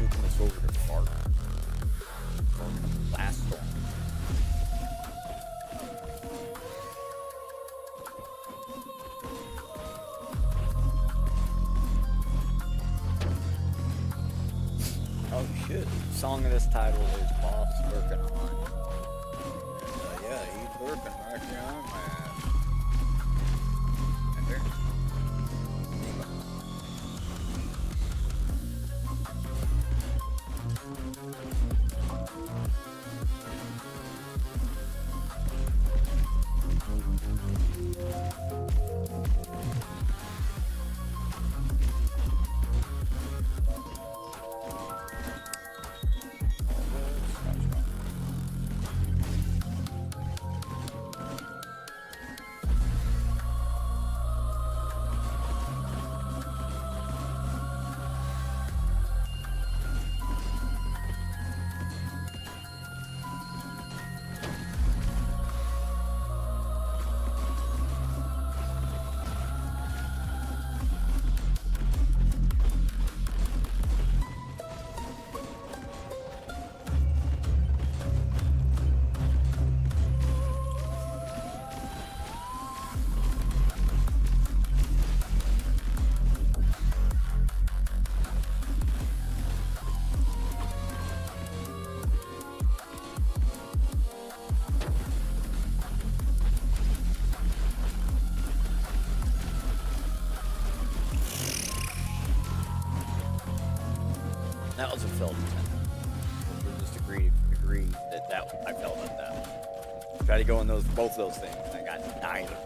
Nukem us over to Fart. Last storm. Oh shit. The song of this title is Boss Working On. Yeah, he's working right here on my ass. Right there. Anyway. That was a failed attempt. We'll just agree that I failed at that. Try to go in both those things. I got neither.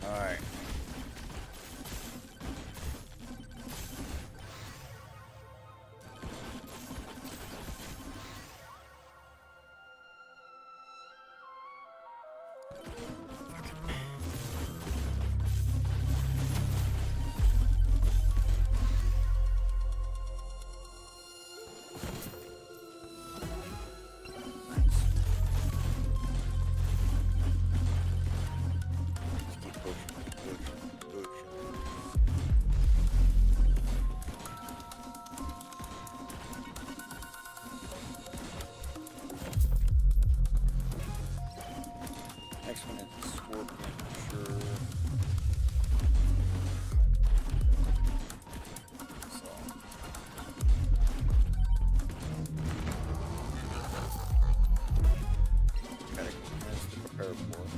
All right. Next one is Scorpion, sure. So. Gotta commence to prepare for it.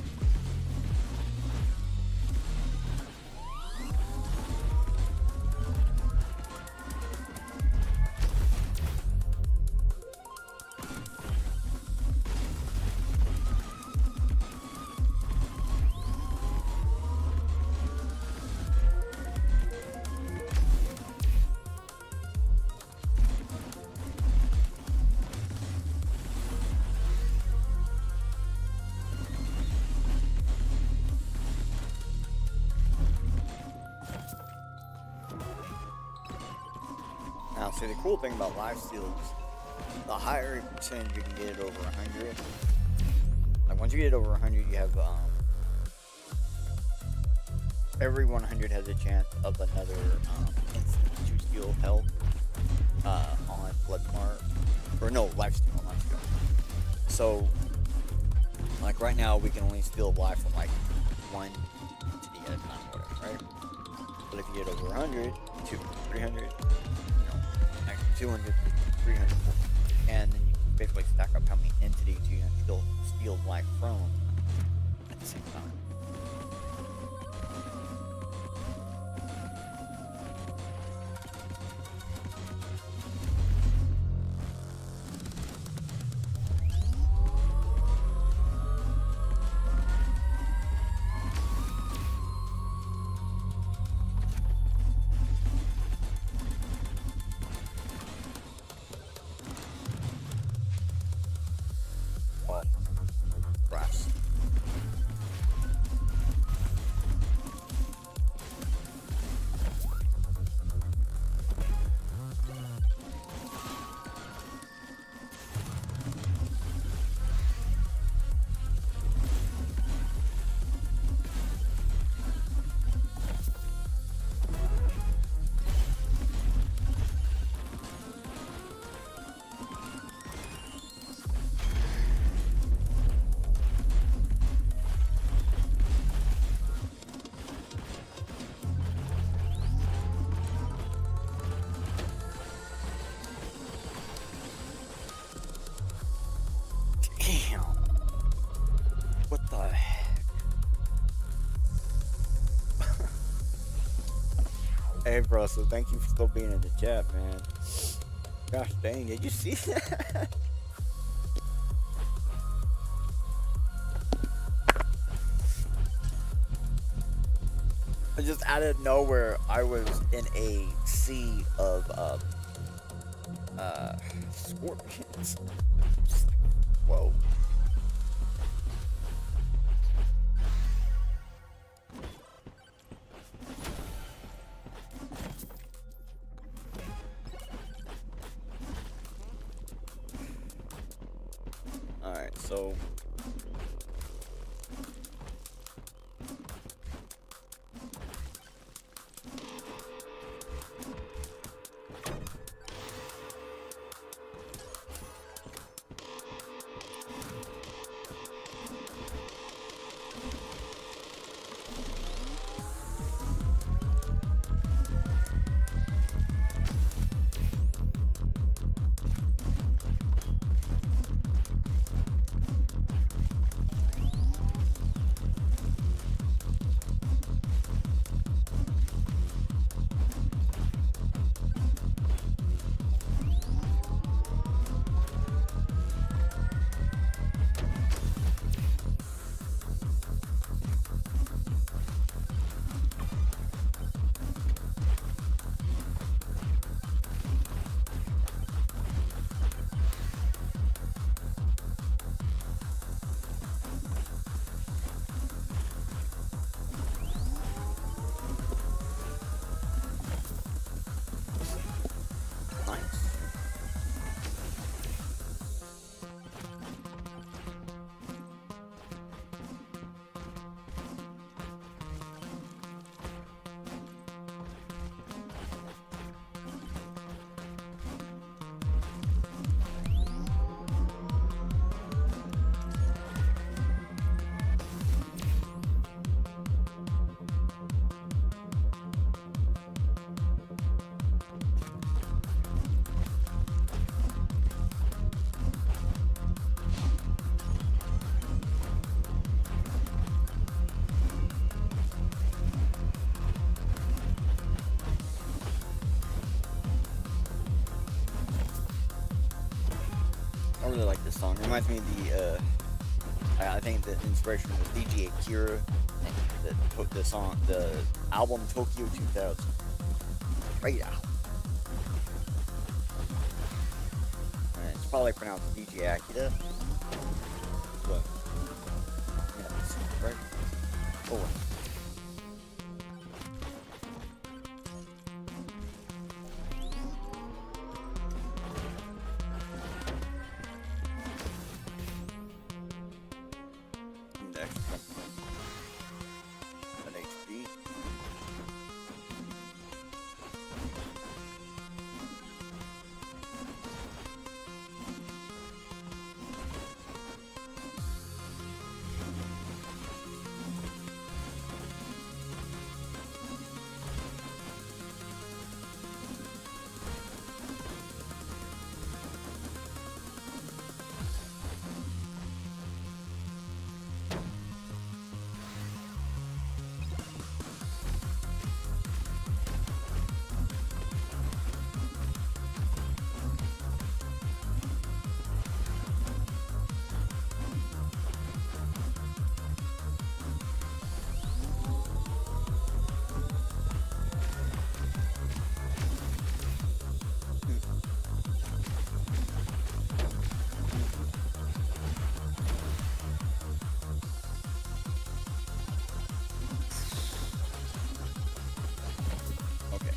Now, see, the cool thing about lifesteal is the higher percentage you can get it over 100. Like, once you get it over 100, you have, every 100 has a chance of another, instant to steal health, on Blood Smart. Or no, lifesteal, on lifesteal. So, like, right now, we can only steal life from, like, one entity at a time, whatever, right? But if you get over 100, 300, 200, 300, and then you basically stack up how many entities you can still steal life from at the same time. Grass. Hey, bro. So thank you for still being in the chat, man. Gosh dang, did you see that? Just out of nowhere, I was in a sea of scorpions. Whoa. Alright, so nice. I really like this song. It reminds me of the I think the inspiration was DJ Akira, and the song, the album Tokyo 2000. Great album. And it's probably pronounced DJ Akira. But yeah, right? Oh. Next. An HP. Okay.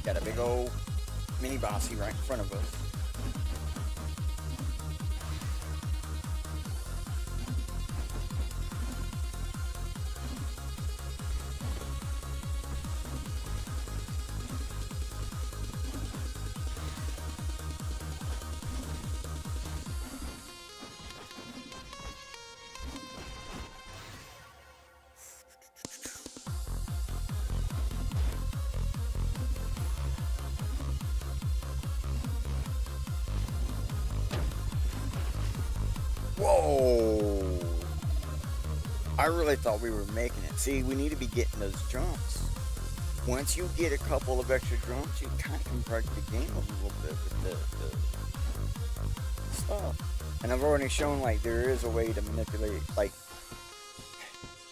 Got a big old mini bossy right in front of us. Whoa! I really thought we were making it. See, we need to be getting those jumps. once you get a couple of extra jumps, you kind of can break the game a little bit with the stuff. And I've already shown, like, there is a way to manipulate, like,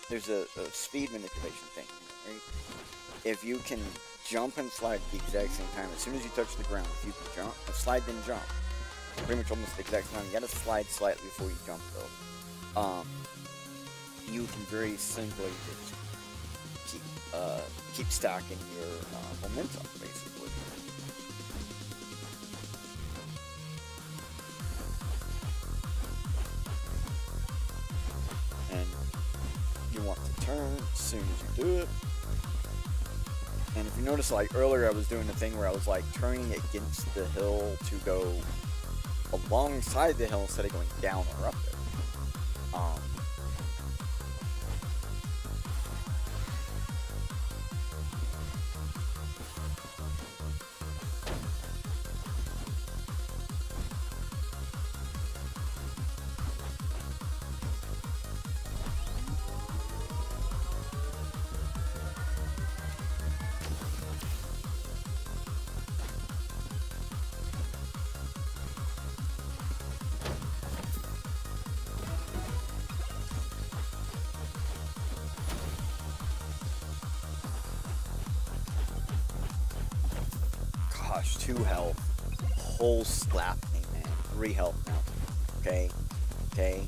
there's a speed manipulation thing, right? If you can jump and slide at the exact same time, as soon as you touch the ground, if you can jump, slide then jump, pretty much almost the exact time. You gotta slide slightly before you jump, though. You can very simply just keep stacking your momentum, basically. And you want to turn as soon as you do it. And if you notice, like earlier, I was doing the thing where I was like turning against the hill to go alongside the hill instead of going down or up it. Gosh, 2 health. Whole slap me, man. 3 health now. Okay. Okay.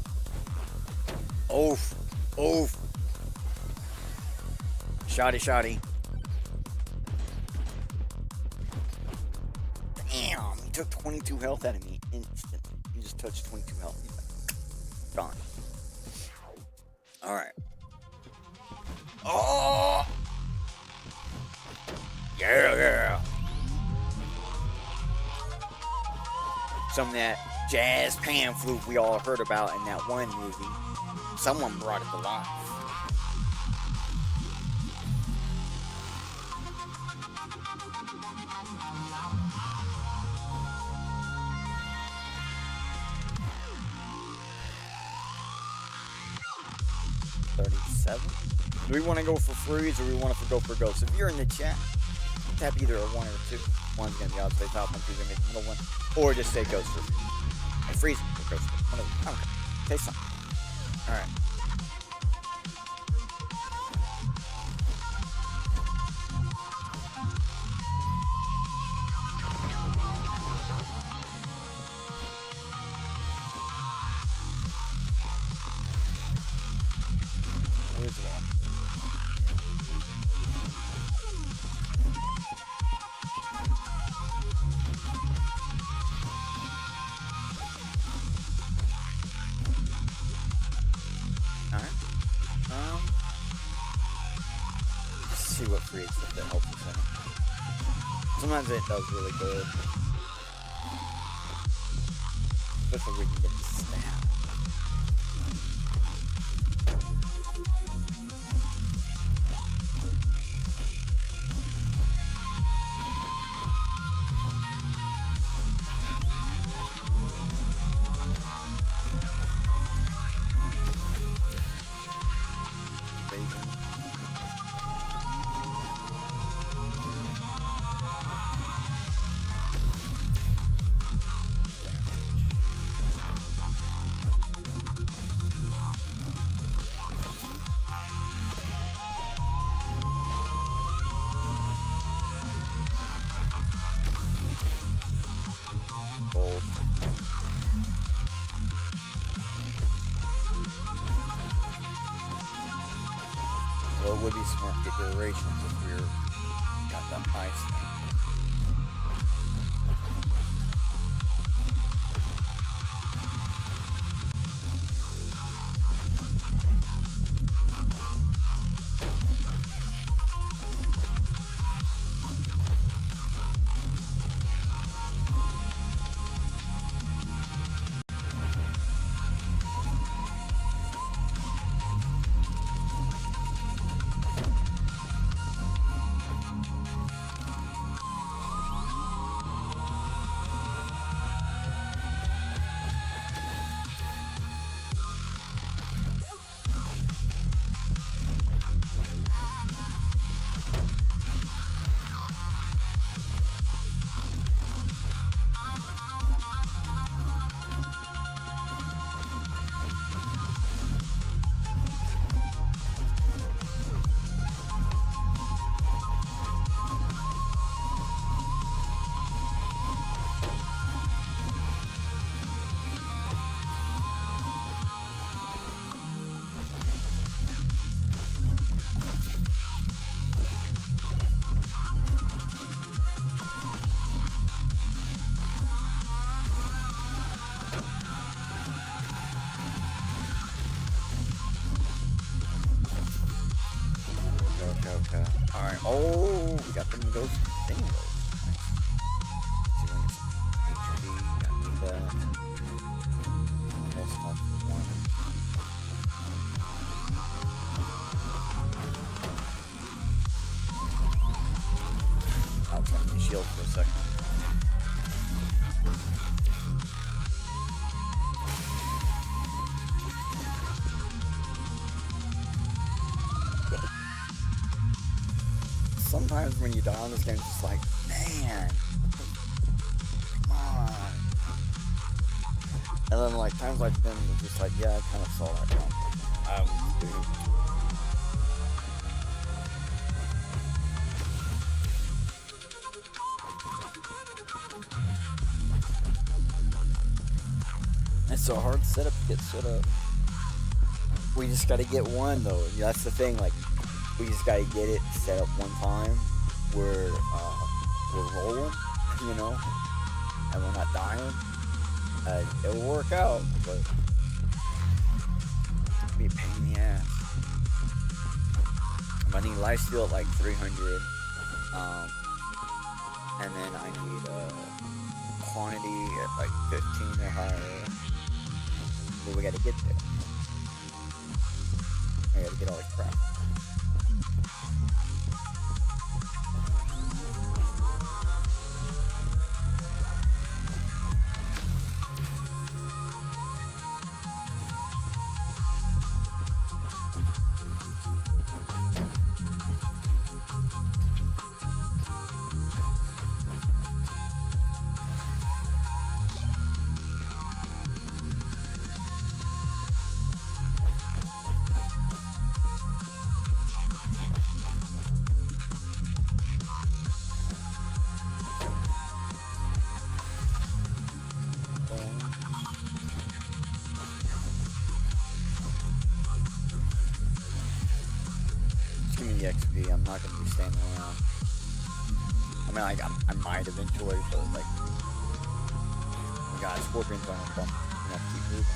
Oof. Oof. Shoddy, shoddy. Damn, he took 22 health out of me instantly. He just touched 22 health. Gone. Alright. Oh! Yeah, yeah. Some of that jazz pan flute we all heard about in that one movie. Someone brought it to life. Do we want to go for freeze or we want to go for ghosts? If you're in the chat, tap either a 1 or 2. One's going to be outside top one, two's going to be the middle one. Or just say ghost for freeze. And freeze or ghost for one of them. I don't care. Say something. Alright. Where's the one? See what creates stuff that helps us in it. Sometimes it does really good. Especially when we can get the snap. Gold. Well, it would be smart to get durations if we're got that ice thing. Oh, we got them those things. HD, I need that. Almost off the one. I'll try the shield for a second. Sometimes when you die on this game, it's just like, man, come on. And then like times like them, it's just like, yeah, I kind of saw that coming. Dude. It's so hard setup to get set up. We just gotta get one though. That's the thing. Like, we just gotta get it set up one time. We're rolling, you know, and we're not dying. It will work out, but it'll be a pain in the ass. I need lifesteal at like 300, and then I need quantity at like 15 or higher. But we gotta get there. I gotta get all the crap. XP. I'm not gonna be standing around. I mean, like, I might eventually, but like, oh God, scorpions are gonna come. I'm gonna have to keep moving.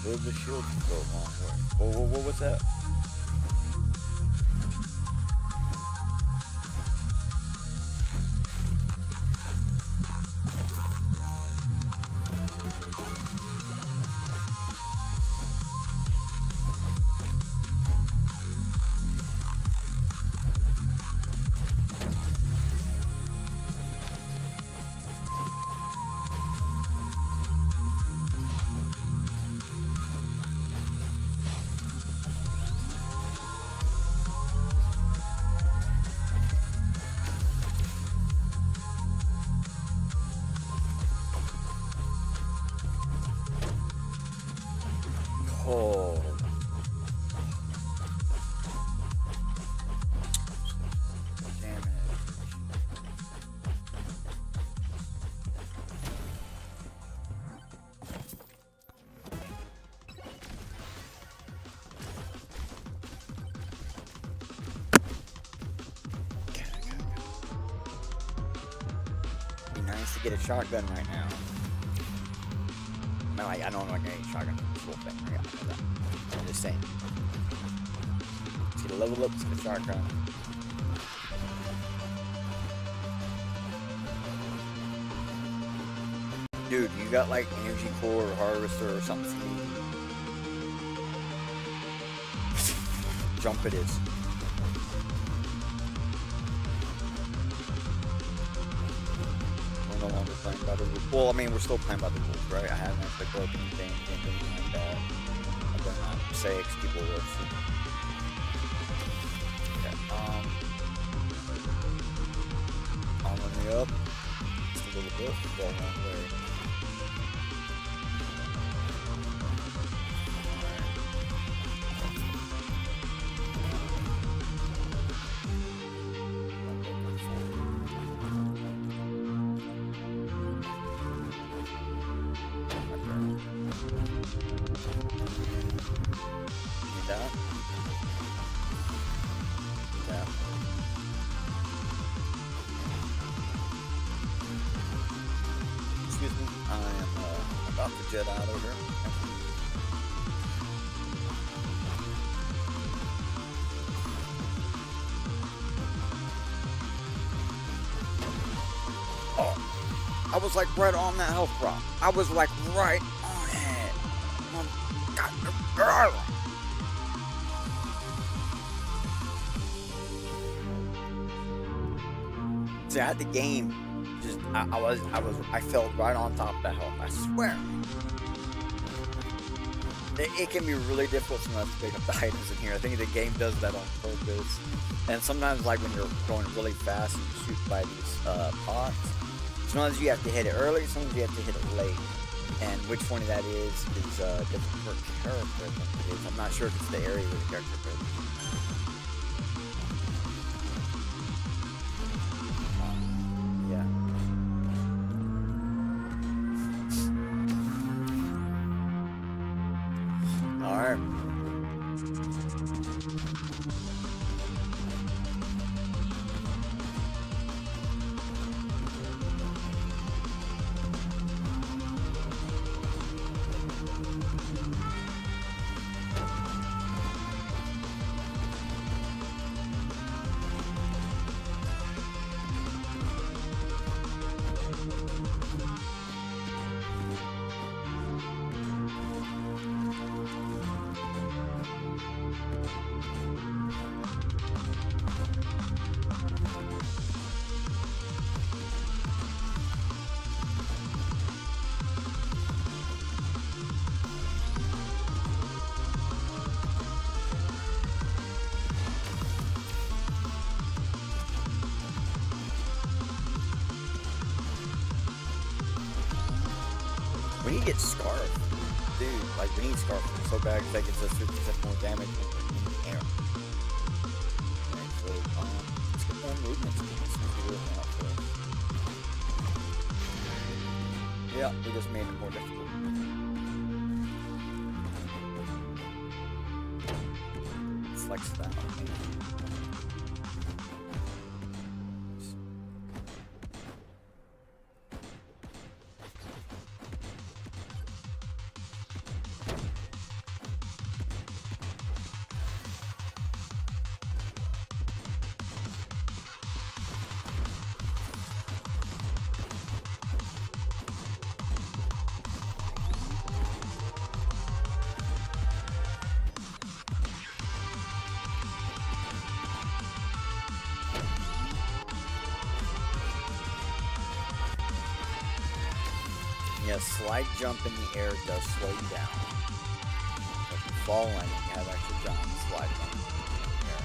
Where the shield go a long way? What was that? Oh. Damn it. Be nice to get a shotgun right now. I mean, like, I know I'm not gonna get a shotgun for this whole thing. I know that. I'm just saying. Let's get a level up, let's get a shotgun. Dude, you got like energy core or harvester or something? Jump it is. We're no longer playing by the rules. Well, I mean, we're still playing by the rules, right? I haven't actually broken anything like that. They're not 6 people with. Okay, on the way up, just a little bit, go a long way. Excuse me, I am about to jet out over here. Oh, I was like right on that health drop. I was like right on it. Oh, God. See, I had the game. Just I fell right on top of that health. I swear. It can be really difficult sometimes to pick up the items in here. I think the game does that on purpose. And sometimes, like when you're going really fast and you shoot by these pots, sometimes you have to hit it early, sometimes you have to hit it late. And which one of that is different per character. I think it is. I'm not sure if it's the area where the character is. Yeah. All right. We need to get Scarf. Dude, like, we need Scarf so bad because that gives us 50% more damage when we're in the air. Okay, so, let's get more movement speed. Yeah, we just made it more difficult. Flex that. Yeah, slide jump in the air does slow you down. But if you fall landing, you have extra jump and slide jump in the air.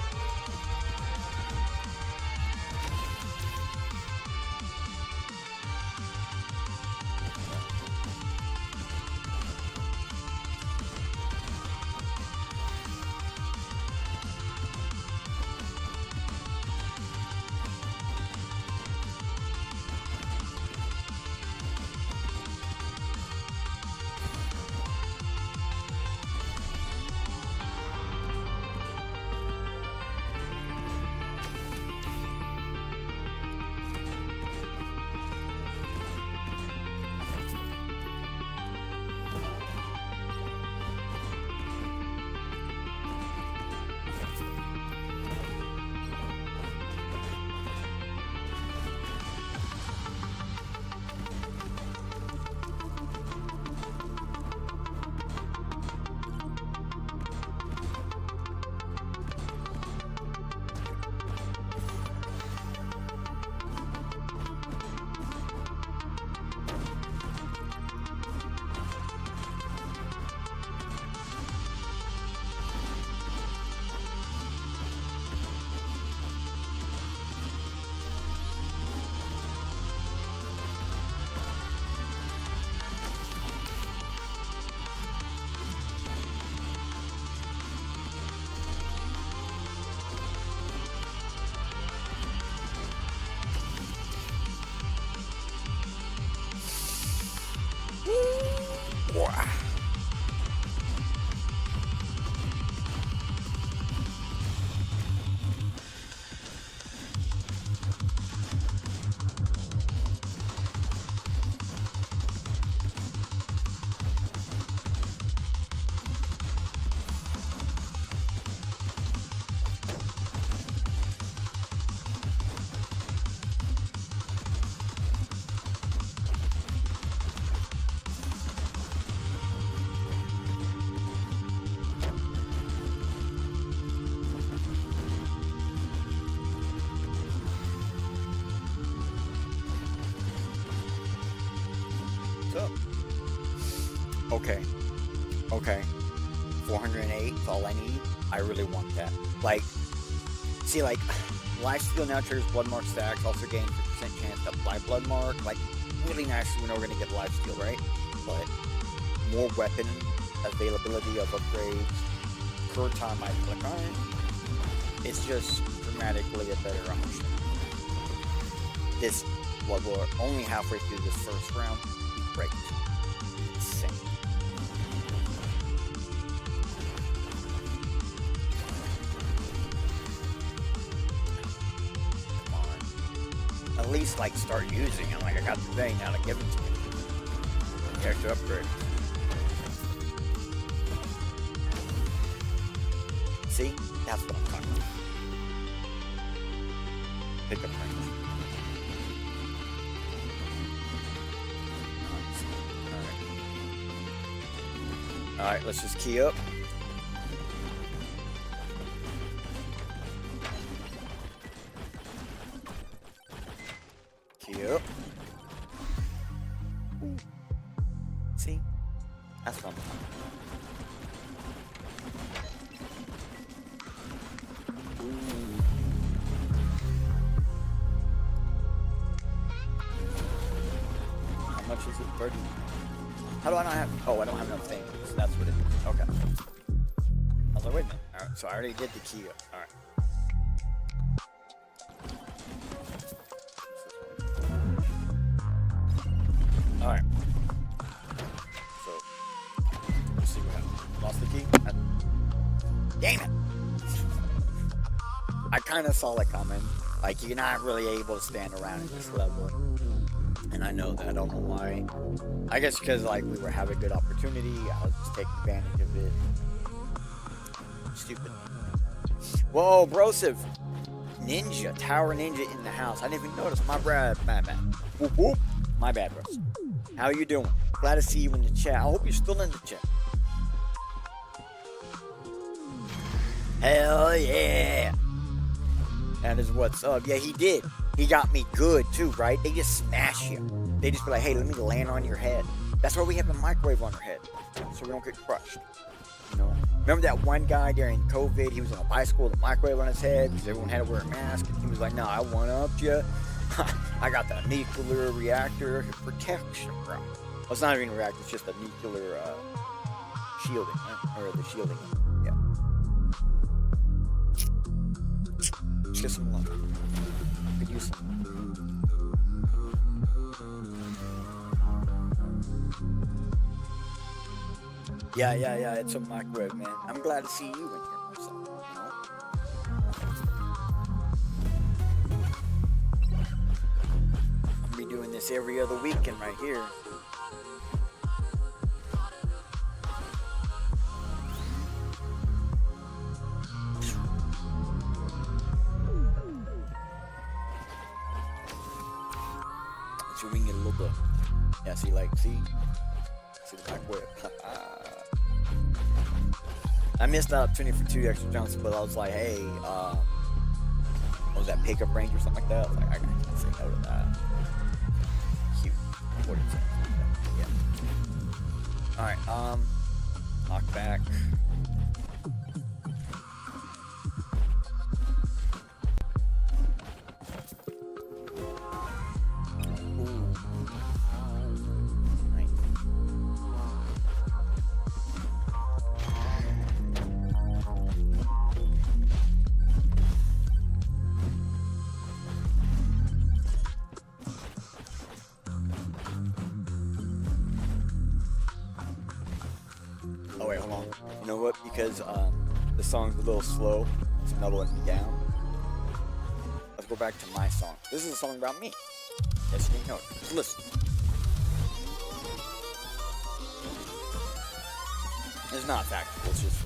what's up. Okay. 408 is all I need. I really want that. Like, see, like, lifesteal now triggers blood mark stacks, also gain 50% chance to apply blood mark. Like, really nice we know we're gonna get lifesteal, right? But more weapon availability of upgrades per time I click on it. It's just dramatically a better option. This, well, we're only halfway through this first round. Great. Insane. Come on. At least, like, start using it. Like, I got the thing, now to give it to me. The extra upgrade. See? That's what I'm talking about. Pick up range. Alright, let's just key up. Key up. See? That's what I'm talking about. How much is it? 30. How do I not have? Oh, I don't have enough things. That's what it is. Okay. I was like, wait a minute. All right, so I already did the key up. All right. All right. So let's see what happened. Lost the key. Damn it! I kind of saw that coming. Like, you're not really able to stand around at this level. And I know that. I don't know why. I guess because, like, we were having a good opportunity. I was just taking advantage of it. Stupid. Whoa, brosive. Ninja. Tower Ninja in the house. I didn't even notice. My bad. Whoop, whoop. My bad, bros. How you doing? Glad to see you in the chat. I hope you're still in the chat. Hell yeah. That is what's up. Yeah, he did. He got me good too, right? They just smash you. They just be like, hey, let me land on your head. That's why we have the microwave on our head, so we don't get crushed. You know? Remember that one guy during COVID? He was on a bicycle with a microwave on his head because everyone had to wear a mask, and he was like, no, I one-upped you. I got the nuclear reactor protection, bro. Well, it's not even a reactor, it's just a nuclear shielding, right? Or the shielding. Yeah. Just some love. Could use some. Yeah, it's a microwave, man. I'm glad to see you in here myself, you know? I'm gonna be doing this every other weekend right here. So we can get a little bit. Yeah, see the microwave. I missed the opportunity for 2 extra jumps, but I was like, hey, what was that, pick up range or something like that? I was like, I can't say no to that. Cute. 40 cents. Yeah. Alright, knock back. Oh wait, hold on. You know what? Because the song's a little slow, it's mellowing me down. Let's go back to my song. This is a song about me. Yes, you know it. Just listen. It's not factual. It's just.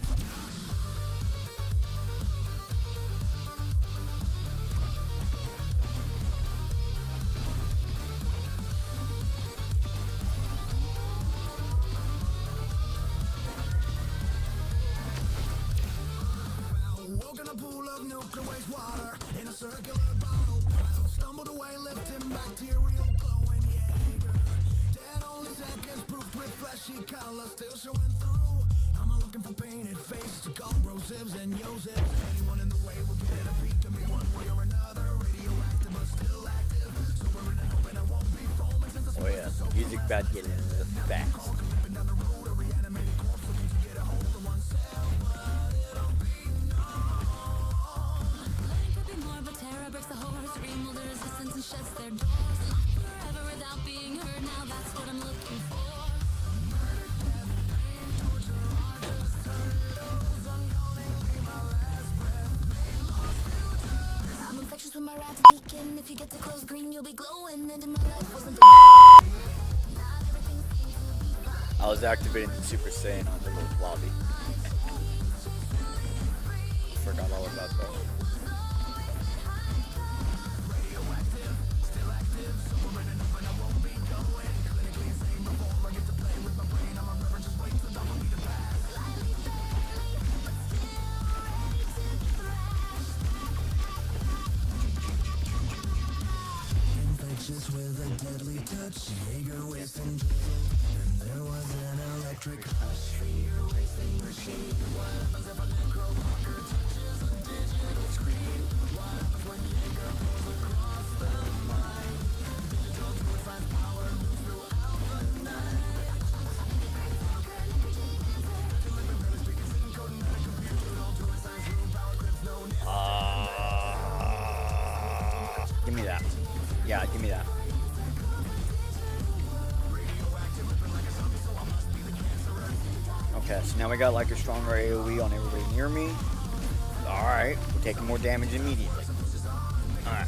Woke in a pool of nuclear waste water in a circular bottle. Stumbled away, lifting bacterial glowing Jaeger. Dead only second. she color still showing through. I'm looking for painted faces to call brosives and yosibs. Anyone in the way will get a peek to me one way or another. Radioactive but still active. Sobering and hoping I won't be foaming since the Oh yeah, music about getting into the back. creeping down the road. A reanimated corpse looking to get a hold of oneself, but it'll be Learning could be more, but terror breaks the horror. Scream will the resistance and shuts their doors. Locked forever without being heard. Now that's what I'm looking for. I'm infectious with my rap speaking. If you get too close, green, you'll be glowing. And in my life wasn't I was activating the Super Saiyan on the little lobby. Forgot all about that. infectious with a deadly touch. Jaeger wasting drizzle, and there was an electric hush. Fear wasting machine. What happens if a necro walker touches a digital screen? What happens when Jaeger goes across the line? Digital suicide power moves throughout the night. Give me that. Yeah, give me that. Okay, so now we got like a stronger AoE on everybody near me. Alright, we're taking more damage immediately. Alright.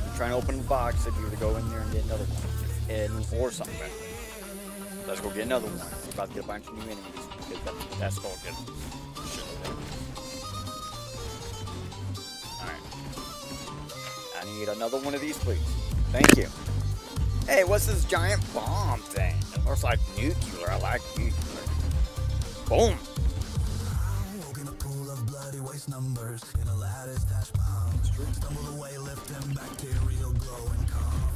I'm trying to open the box if you were to go in there and get another one. Or something better. Let's go get another one. We're about to get a bunch of new enemies. That's all good. Alright. I need another one of these, please. Thank you. Hey, what's this giant bomb thing? It looks like nuclear. I like nuclear. Boom! Woke in a pool of bloody waste numbers in a lattice dash bomb. Stumbled away, lifting bacterial glow and cough.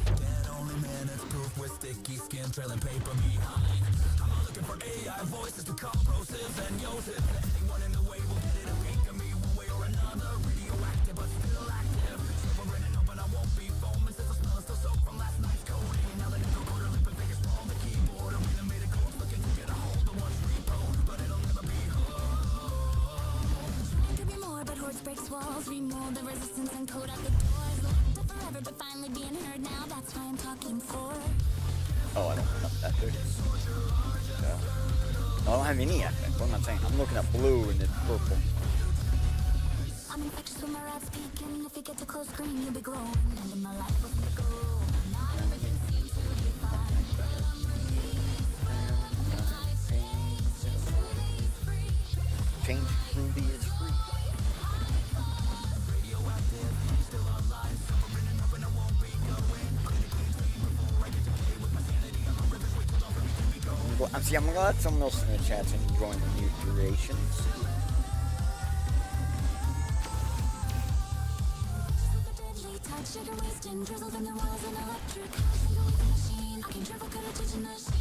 Dead only minutes proof with sticky skin trailing paper behind. I'm looking for AI voices to call brosives and yosibs. Anyone in the way will get it a peek of me one way or another. Radioactive but still active. Sobering and hoping I won't be foaming since the smell is still soaked from last night's coding. Now they go quarter lip and fingers on the keyboard. A reanimated corpse looking to get a hold of one's repo, but it'll never be Trying to be more, but hordes breaks walls. Remold the resistance and code out the doors. Locked up forever, but finally being heard now. That's why I'm talking for. Oh, I don't have that. There it is. Yeah. I don't have any epic. What am I saying? I'm looking at blue and then purple. I'm infectious with my rap speaking. If you get too close, green, you'll be glowing. And in my life wasn't the goal. Not everything seems to be fine. But I'm Change Ruby is free. I'm glad someone else in the chat's enjoying the new durations. sugar wasting, drizzled and there was an electric machine. I can travel, could have touched a machine.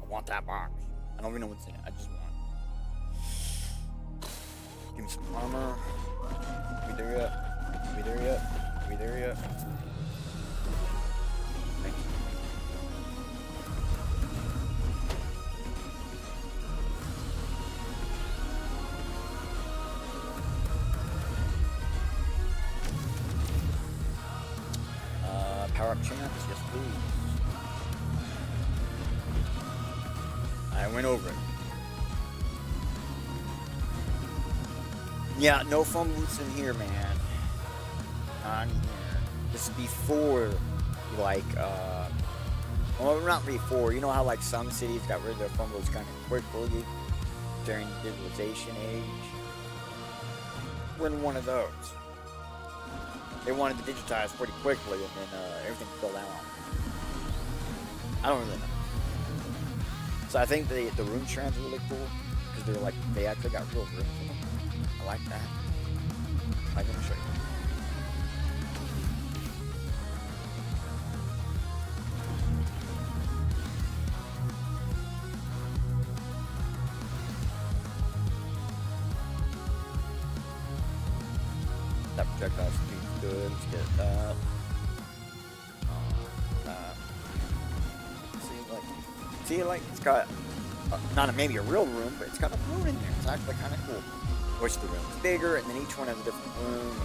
I want that box. I don't even know what's in it. I just want it. Give me some armor. We there yet? We there yet? We there yet? Thank you. power up chance? Yes, please. I went over it. Yeah, no fumbles in here, man. On here. This is before, like, well, not before. You know how, like, some cities got rid of their fumbles kind of quickly during the digitalization age? We're in one of those. They wanted to digitize pretty quickly, and then everything fell out. I don't really know. So I think the room strands are really cool because they're like they actually got real rooms in them. I like that. I'm gonna show you. That projectile speed's good. Let's get that. See, like it's got not maybe a real room, but it's got a room in there. It's actually kind of cool. Which the room's bigger, and then each one has a different room.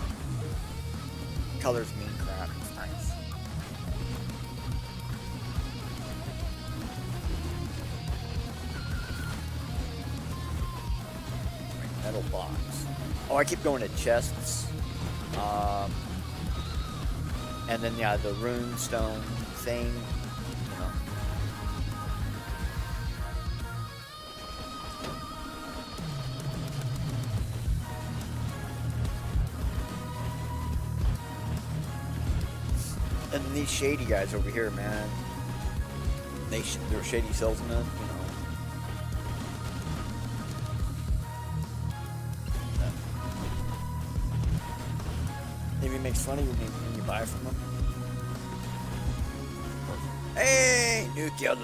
Colors mean crap. It's nice. Metal box. Oh, I keep going to chests. And then yeah, the rune stone thing. You know. And then these shady guys over here, man. They're shady salesmen, you know. Maybe it makes fun of you when you buy from them. Hey, nuclear!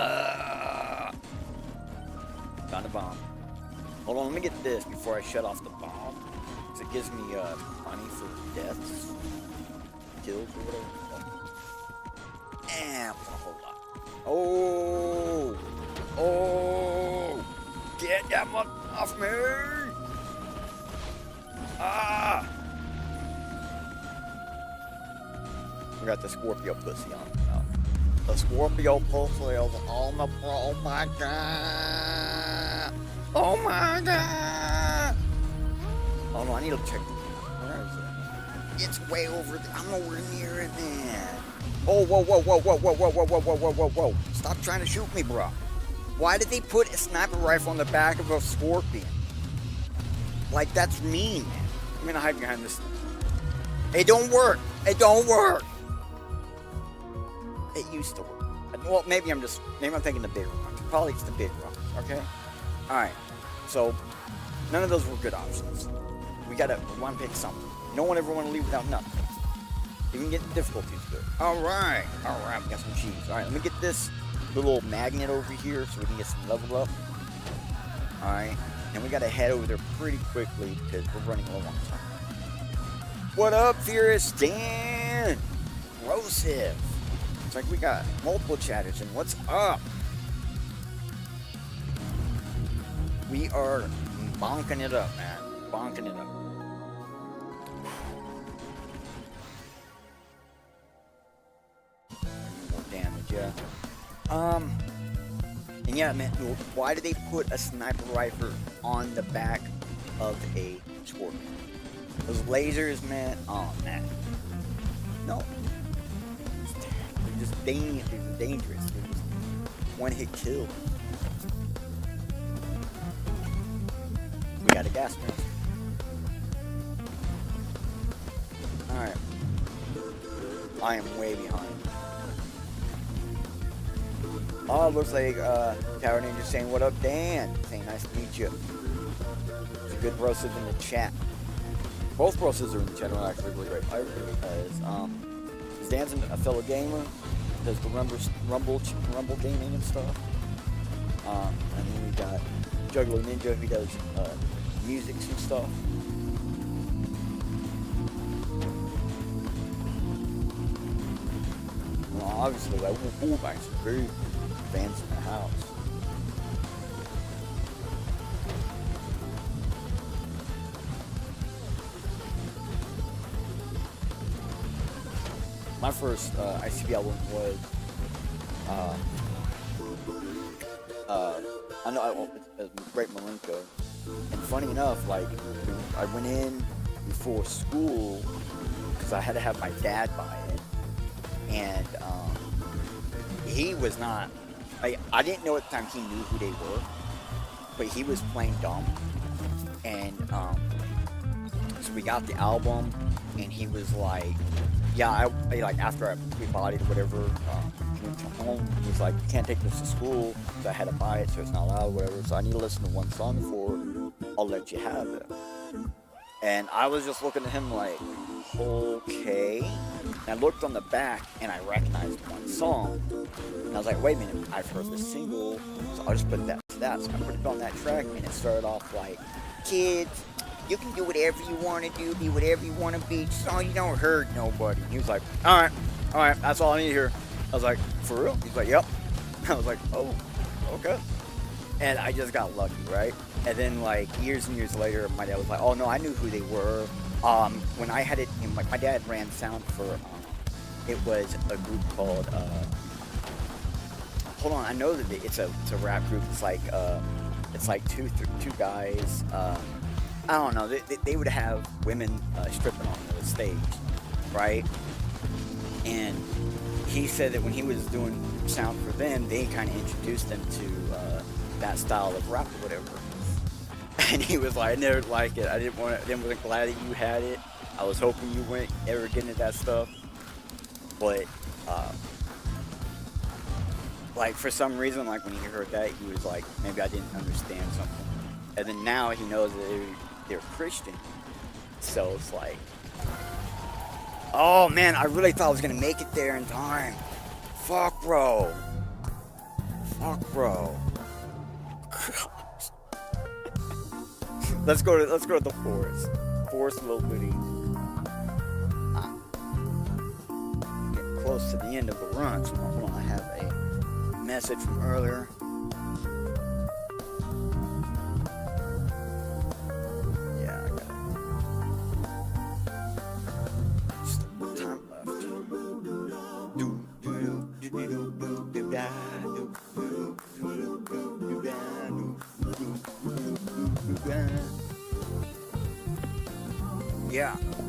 Found a bomb. Hold on, let me get this before I shut off the bomb. Because it gives me money for deaths, kills, or whatever. And a whole lot. Oh! Oh! Get that one off me! Ah! We got the Scorpio pussy on. The Scorpio pussy on the. Oh my god! Oh my god! Oh no, I need to check. Where is it? It's way over there. I'm nowhere near it, man. Oh, whoa, whoa, whoa, whoa, whoa, whoa, whoa, whoa, whoa, whoa, whoa, whoa. Stop trying to shoot me, bro. Why did they put a sniper rifle on the back of a Scorpion? Like, that's mean, man. I'm gonna hide behind this. It don't work. It don't work. It used to work. Well, maybe I'm thinking the big rock. Probably it's the big rock, okay? Alright, so none of those were good options. We want to pick something. No one ever want to leave without nothing. Even get the difficulties good. Alright, we got some cheese. Alright, let me get this little magnet over here so we can get some level up. Alright, and we gotta head over there pretty quickly because we're running low on time. What up, Furious Dan? Rosif. It's like we got multiple chatters, and what's up? We are bonking it up, man. Bonking it up. More damage, yeah. And yeah, man, why did they put a sniper rifle on the back of a Scorpion? Those lasers, man. Oh, man. No. They're just dangerous. They're just one-hit kill. We got a gas mask. Alright. I am way behind. Oh, looks like Tower Ninja saying, what up, Dan? Saying, nice to meet you. It's a good brosive in the chat. Both brosives are in the chat are actually really great. Because Dan's a fellow gamer, does the Rumble gaming and stuff. And then we got Juggler Ninja, who does music and stuff. Well, obviously, like, we're very advanced in the house. my first ICP album was I know it's Great Malenko, and funny enough, like I went in before school because I had to have my dad buy it, and he was not. I didn't know at the time he knew who they were, but he was playing dumb, and so we got the album, and he was like, yeah, I like after we bought it or whatever, he went to home. He's like, you can't take this to school because I had to buy it, so it's not allowed, whatever. So I need to listen to one song before I'll let you have it. And I was just looking at him like, okay. And I looked on the back and I recognized one song. And I was like, wait a minute, I've heard this single, so I'll just put that to that. So I put it on that track, and it started off like, kids, you can do whatever you want to do, be whatever you want to be, just so you don't hurt nobody. He was like, all right, that's all I need to hear. I was like, for real? He's like, yep. I was like, oh, okay. And I just got lucky, right? And then like years and years later, my dad was like, oh no, I knew who they were. When I had it, my dad ran sound for, it was a group called, hold on, I know that it's a rap group. It's like two guys. I don't know. They would have women stripping on the stage, right? And he said that when he was doing sound for them, they kind of introduced them to that style of rap or whatever. And he was like, I never liked it. I wasn't glad that you had it. I was hoping you wouldn't ever get into that stuff. But like for some reason, like when he heard that, he was like, maybe I didn't understand something. And then now he knows that they're Christian. So it's like, oh man, I really thought I was gonna make it there in time. Fuck, bro. Let's go to the forest. Forest little bitty. Getting close to the end of the run. So hold on, I have a message from earlier. Yeah, I got it. Just a little time left.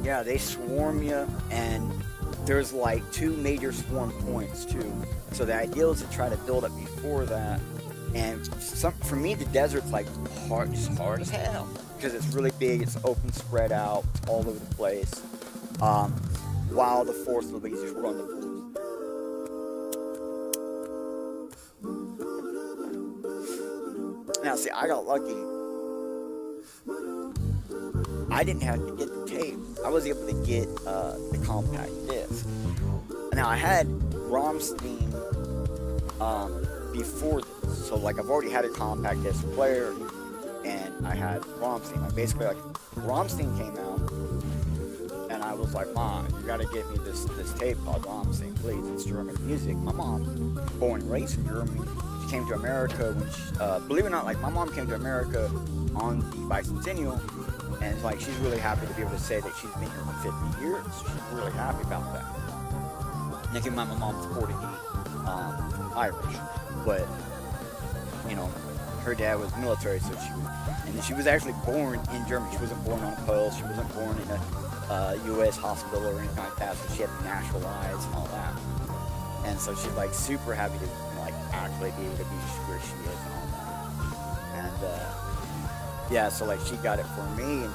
Yeah, they swarm you, and there's like 2 major swarm points too. So the idea is to try to build up before that. And for me, the desert's like hard as hell because it's really big, it's open, spread out, it's all over the place. While the forest will be just run the forest. Now, see, I got lucky. I didn't have to get the tape. I was able to get the compact disc. Now, I had Rammstein before this. So, like, I've already had a compact disc player, and I had Rammstein. Like, basically, like, Rammstein came out, and I was like, Mom, you gotta get me this tape called Rammstein, please. It's German music. My mom, born and raised in Germany, she came to America when she, believe it or not, like, my mom came to America on the bicentennial. And it's like she's really happy to be able to say that she's been here for 50 years. She's really happy about that. And keep in mind, my mom's Portuguese, Irish, but you know, her dad was military, so she was actually born in Germany. She wasn't born on a pill. She wasn't born in a U.S. hospital or anything like that. So she had to naturalize and all that. And so she's like super happy to like actually be able to be where she is and all that. And yeah, so like she got it for me, and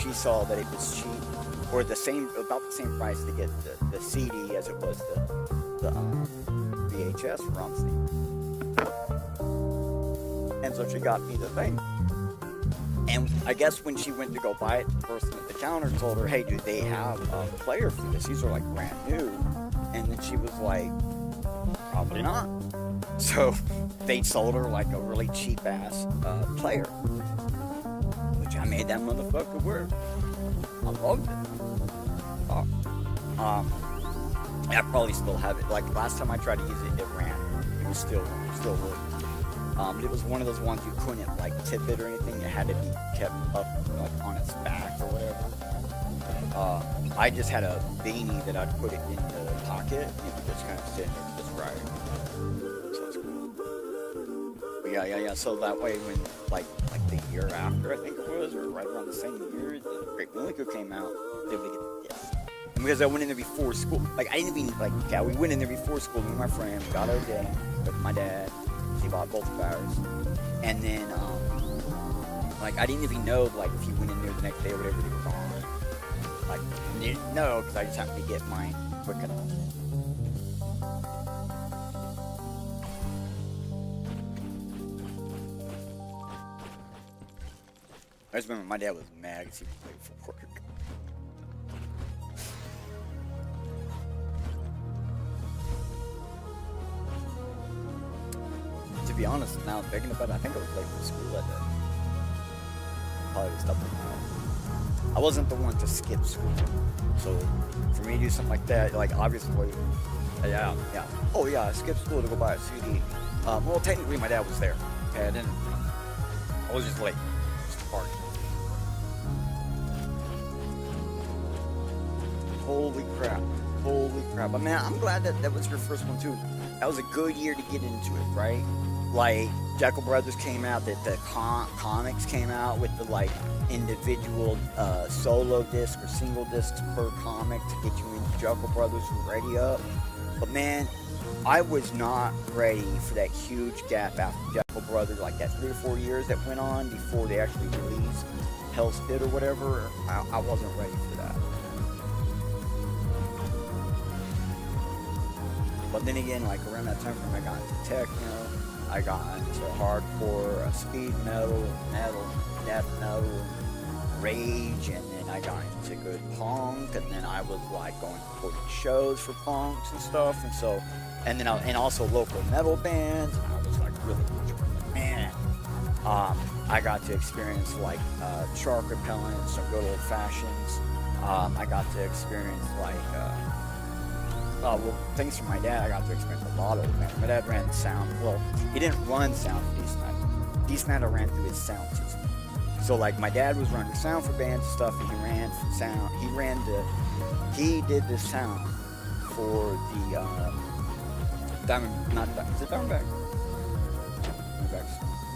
she saw that it was cheap, or about the same price to get the CD as it was the VHS for Rammstein. And so she got me the thing. And I guess when she went to go buy it, the person at the counter told her, hey, do they have a player for this? These are like brand new. And then she was like, probably not. So they sold her like a really cheap ass player. Which I made that motherfucker work. I loved it. I probably still have it. Like last time I tried to use it, it ran. It was still working. It was one of those ones you couldn't like tip it or anything. It had to be kept up like on its back or whatever. I just had a beanie that I'd put it in the pocket, just kind of sitting there, just writing. So it's cool. But yeah. So that way, when like the year after, I think it was, or right around the same year, the Great Milico came out, they would get this. Because I went in there before school. Like, I didn't even, we went in there before school, me and my friend, got our day with my dad. He bought both of ours. And then, I didn't even know, if you went in there the next day or whatever, they were gone. I didn't know, because I just happened to get mine quick enough. I just remember my dad was mad because he was late for work. To be honest, now I'm thinking about it, I think I was late for school that day. Probably was stuff I wasn't the one to skip school. So for me to do something like that, obviously, yeah. Oh yeah, I skipped school to go buy a CD. Well, technically my dad was there. Okay, I was just late. Just a party. Holy crap. But man, I'm glad that was your first one too. That was a good year to get into it, right? Jackal Brothers came out, that the comics came out with the individual solo disc or single discs per comic to get you into Jackal Brothers and ready up. But man, I was not ready for that huge gap after Jackal Brothers, that 3 or 4 years that went on before they actually released Hell's Pit or whatever. I wasn't ready for that. But then again, around that time frame, I got into techno, I got into hardcore, speed metal, death metal, rage, and then I got into good punk, and then I was going to recording shows for punks and stuff, and also local metal bands, and I was really enjoying it. Man, I got to experience shark repellent, some good old fashions. I got to experience well, thanks to my dad, I got to experience a lot of it. My dad ran sound. Well, he didn't run sound for D-Snyder. D-Snyder ran through his sound system. So, my dad was running sound for bands and stuff, and he ran sound. He did the sound for the is it Diamondback?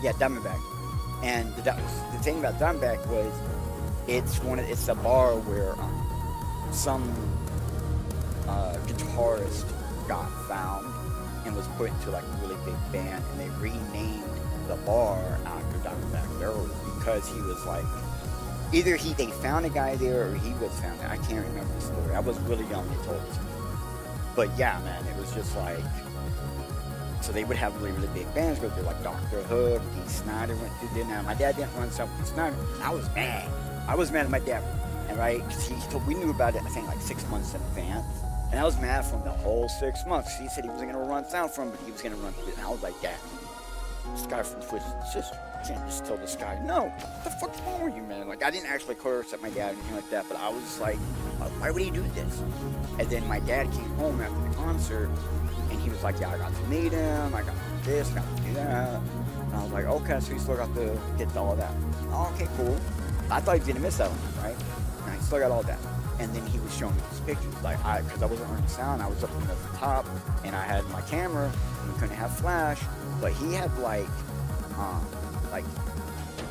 Yeah, Diamondback. And the thing about Diamondback was, it's a bar where some guitarist got found and was put into a really big band, and they renamed the bar after Diamondback Darrell because he was either they found a guy there or he was found. I can't remember the story. I was really young when they told it to me. But yeah, man, it was just so they would have really, really big bands go through Dr. Hook, D. Snyder went through there. Now my dad didn't run something with Snyder. I was mad. At my dad, and right, because we knew about it I think 6 months in advance. And I was mad for him the whole 6 months. He said he wasn't going to run sound for him, but he was going to run through it. And I was like, Dad, this guy from Twisted Sister, you can't just tell this guy, no, what the fuck's wrong with you, man? I didn't actually curse at my dad or anything like that, but I was just why would he do this? And then my dad came home after the concert, and he was like, yeah, I got to meet him, I got to do this, I got to do that. And I was like, okay, so you still got to get all of that. Oh, okay, cool. I thought he was going to miss that one, right? And I still got all that. And then he was showing me these pictures, because I wasn't running sound, I was up at the top, and I had my camera, and we couldn't have flash, but he had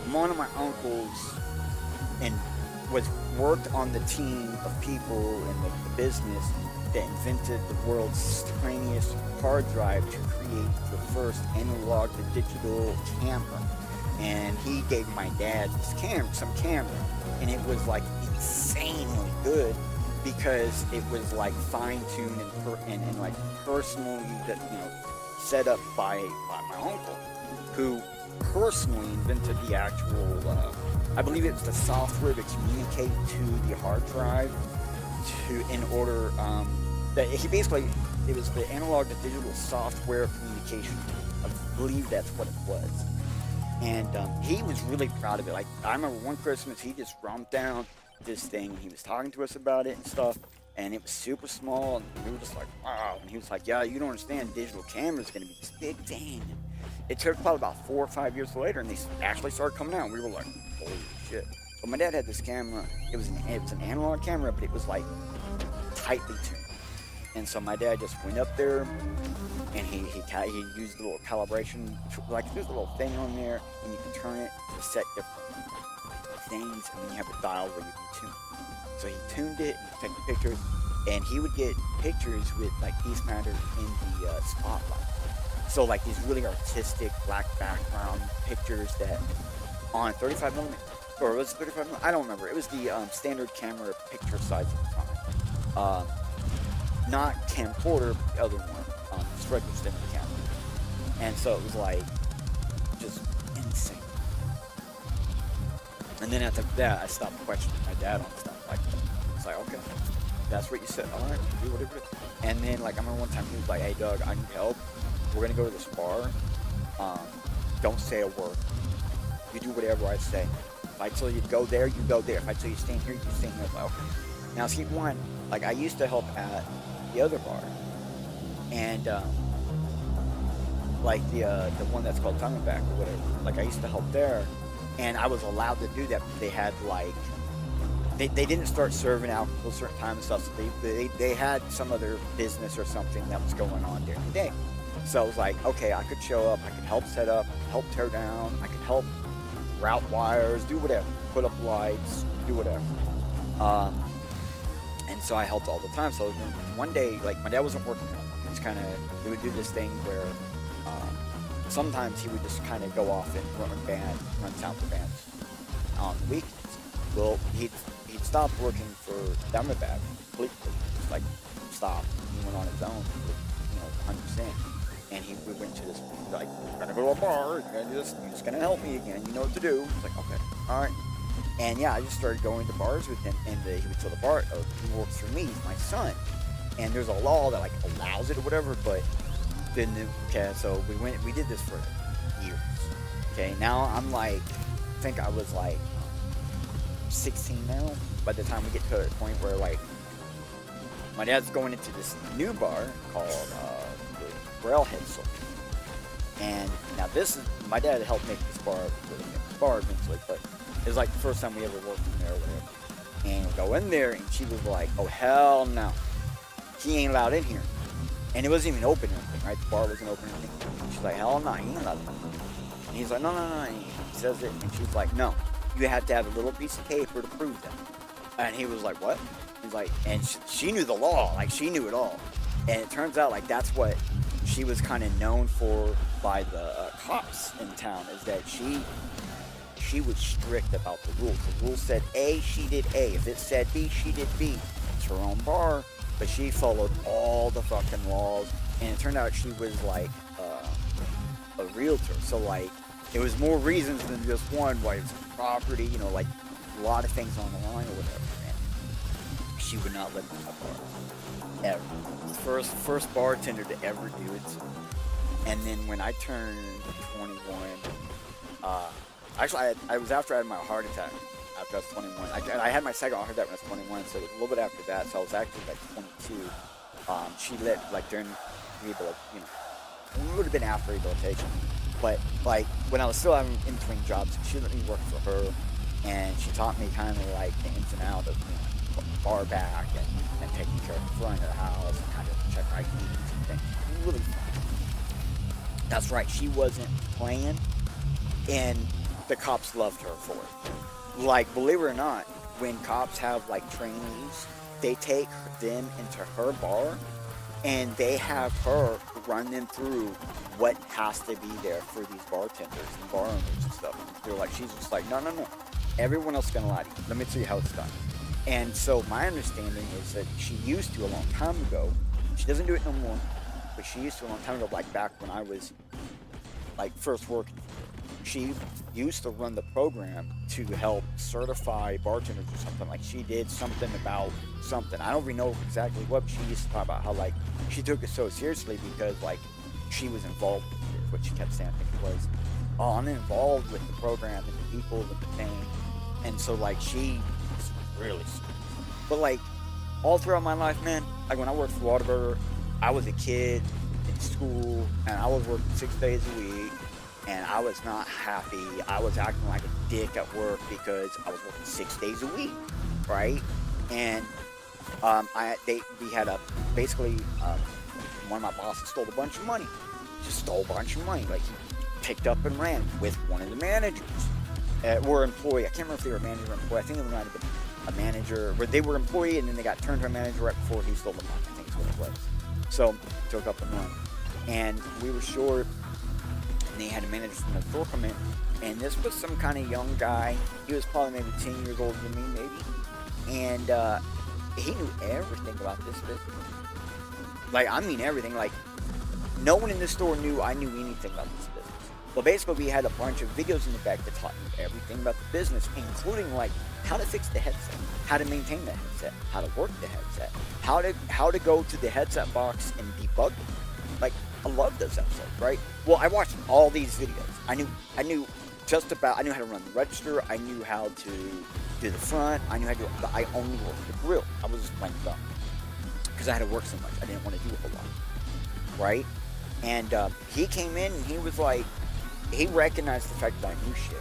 one of my uncles, and worked on the team of people in the business that invented the world's tiniest hard drive to create the first analog to digital camera. And he gave my dad some camera, and it was insanely good because it was fine-tuned and personally set up by my uncle, who personally invented the actual I believe it's the software to communicate to the hard drive that he basically, it was the analog to digital software communication. I believe that's what it was. And he was really proud of it. I remember one Christmas, he just romped down this thing. He was talking to us about it and stuff, and it was super small, and we were just wow. And he was yeah, you don't understand, digital camera's going to be this big thing. It took probably about 4 or 5 years later, and they actually started coming out, and we were holy shit. But my dad had this camera. It was an analog camera, but it was tightly tuned. And so my dad just went up there, and he used a little calibration, like there's a little thing on there, and you can turn it to set different things, and then you have a dial where you can tune. So he tuned it, and taking pictures, and he would get pictures with like piece matter in the spotlight. So like these really artistic black background pictures that on 35 millimeter, or was it 35 millimeter? I don't remember. It was the standard camera picture size at the time. Not camcorder, but the other one, just regular standard camera. And so it was like just insane. And then after that, I stopped questioning my dad on stuff like that. It's like, okay, that's what you said. All right, do whatever it is. And then like I remember one time he was like, hey Doug, I need help. We're gonna go to this bar. Don't say a word. You do whatever I say. If I tell you to go there, you go there. If I tell you to stand here, you stand here. Like, okay. Now see, one, like I used to help at the other bar, and like the one that's called Diamondback or whatever. Like I used to help there, and I was allowed to do that. But they had like they didn't start serving alcohol at a certain time and stuff. So they had some other business or something that was going on during the day. So I was like, okay, I could show up, I could help set up, help tear down, I could help route wires, do whatever, put up lights, do whatever. And so I helped all the time. So one day, like my dad wasn't working out. He would do this thing where sometimes he would just kind of go off and run town for bands on the weekends. Well, he'd stopped working for Diamondback completely, just like stopped. He went on his own, 100%. And we went to this, like, we're gonna go to a bar, you're just gonna help me again, you know what to do. It's like, okay, all right. And yeah, I just started going to bars with him, and he would tell the bar, he works for me, he's my son. And there's a law that like allows it or whatever, but then, okay, so we did this for years. Okay, now I'm like, I think I was like 16 now, by the time we get to the point where like, my dad's going into this new bar called, Railhead Soul. And now this is, my dad helped make this bar eventually, but it was like the first time we ever worked in there or whatever. And we go in there, and she was like, oh hell no, he ain't allowed in here. And it wasn't even open or anything, right? The bar wasn't open or anything. She's like, hell no, he ain't allowed in. And he's like, no. And he says it, and she's like, no, you have to have a little piece of paper to prove that. And he was like, what? He's like, and she knew the law, like she knew it all. And it turns out like that's what she was kind of known for by the cops in town, is that she was strict about the rules. The rules said A, she did A. If it said B, she did B. It's her own bar, but she followed all the fucking laws. And it turned out she was like a realtor. So like it was more reasons than just one why it's property, like a lot of things on the line or whatever. And she would not let me have bar. Ever. First bartender to ever do it. And then when I turned 21, actually I was after I had my heart attack after I was 21. I had my second heart attack when I was 21, so it was a little bit after that. So I was actually like 22. She let like during rehabilitation, it would have been after rehabilitation. But like when I was still having in between jobs, she let me work for her, and she taught me kind of like the ins and outs of bar back and taking care of the front of the house and kind of check IDs and things. Really fun. That's right, she wasn't playing, and the cops loved her for it. Like, believe it or not, when cops have like trainees, they take them into her bar and they have her run them through what has to be there for these bartenders and bar owners and stuff. They're like, she's just like, no. Everyone else is gonna lie to you. Let me tell you how it's done. And so my understanding is that she used to a long time ago. She doesn't do it no more, but she used to a long time ago, like back when I was like first working. She used to run the program to help certify bartenders or something. Like she did something about something. I don't even know exactly what, but she used to talk about how like she took it so seriously because like she was involved with it. What she kept saying I think was, oh, I'm involved with the program and the people and the thing. And so like she really sweet. But like all throughout my life, man, like when I worked for Whataburger, I was a kid in school and I was working 6 days a week and I was not happy. I was acting like a dick at work because I was working 6 days a week, right? And We had a basically one of my bosses stole a bunch of money. Just stole a bunch of money. Like he picked up and ran with one of the managers or employee. I can't remember if they were a manager or employee. I think they might have been a manager, where they were employee and then they got turned to a manager right before he stole the money. I think is what it was. So took up and run, and we were short. And they had a manager from the store come in, and this was some kind of young guy. He was probably maybe 10 years older than me, maybe, and he knew everything about this business. Like, I mean everything. Like, no one in this store knew I knew anything about this business. Well, basically, we had a bunch of videos in the back that taught me everything about the business, including, like, how to fix the headset, how to maintain the headset, how to work the headset, how to go to the headset box and debug it. Like, I love those episodes, right? Well, I watched all these videos. I knew I knew how to run the register. I knew how to do the front. I knew how to do, but I only worked the grill. I was just plain dumb because I had to work so much. I didn't want to do a whole lot, right? And he came in and he was like, he recognized the fact that I knew shit.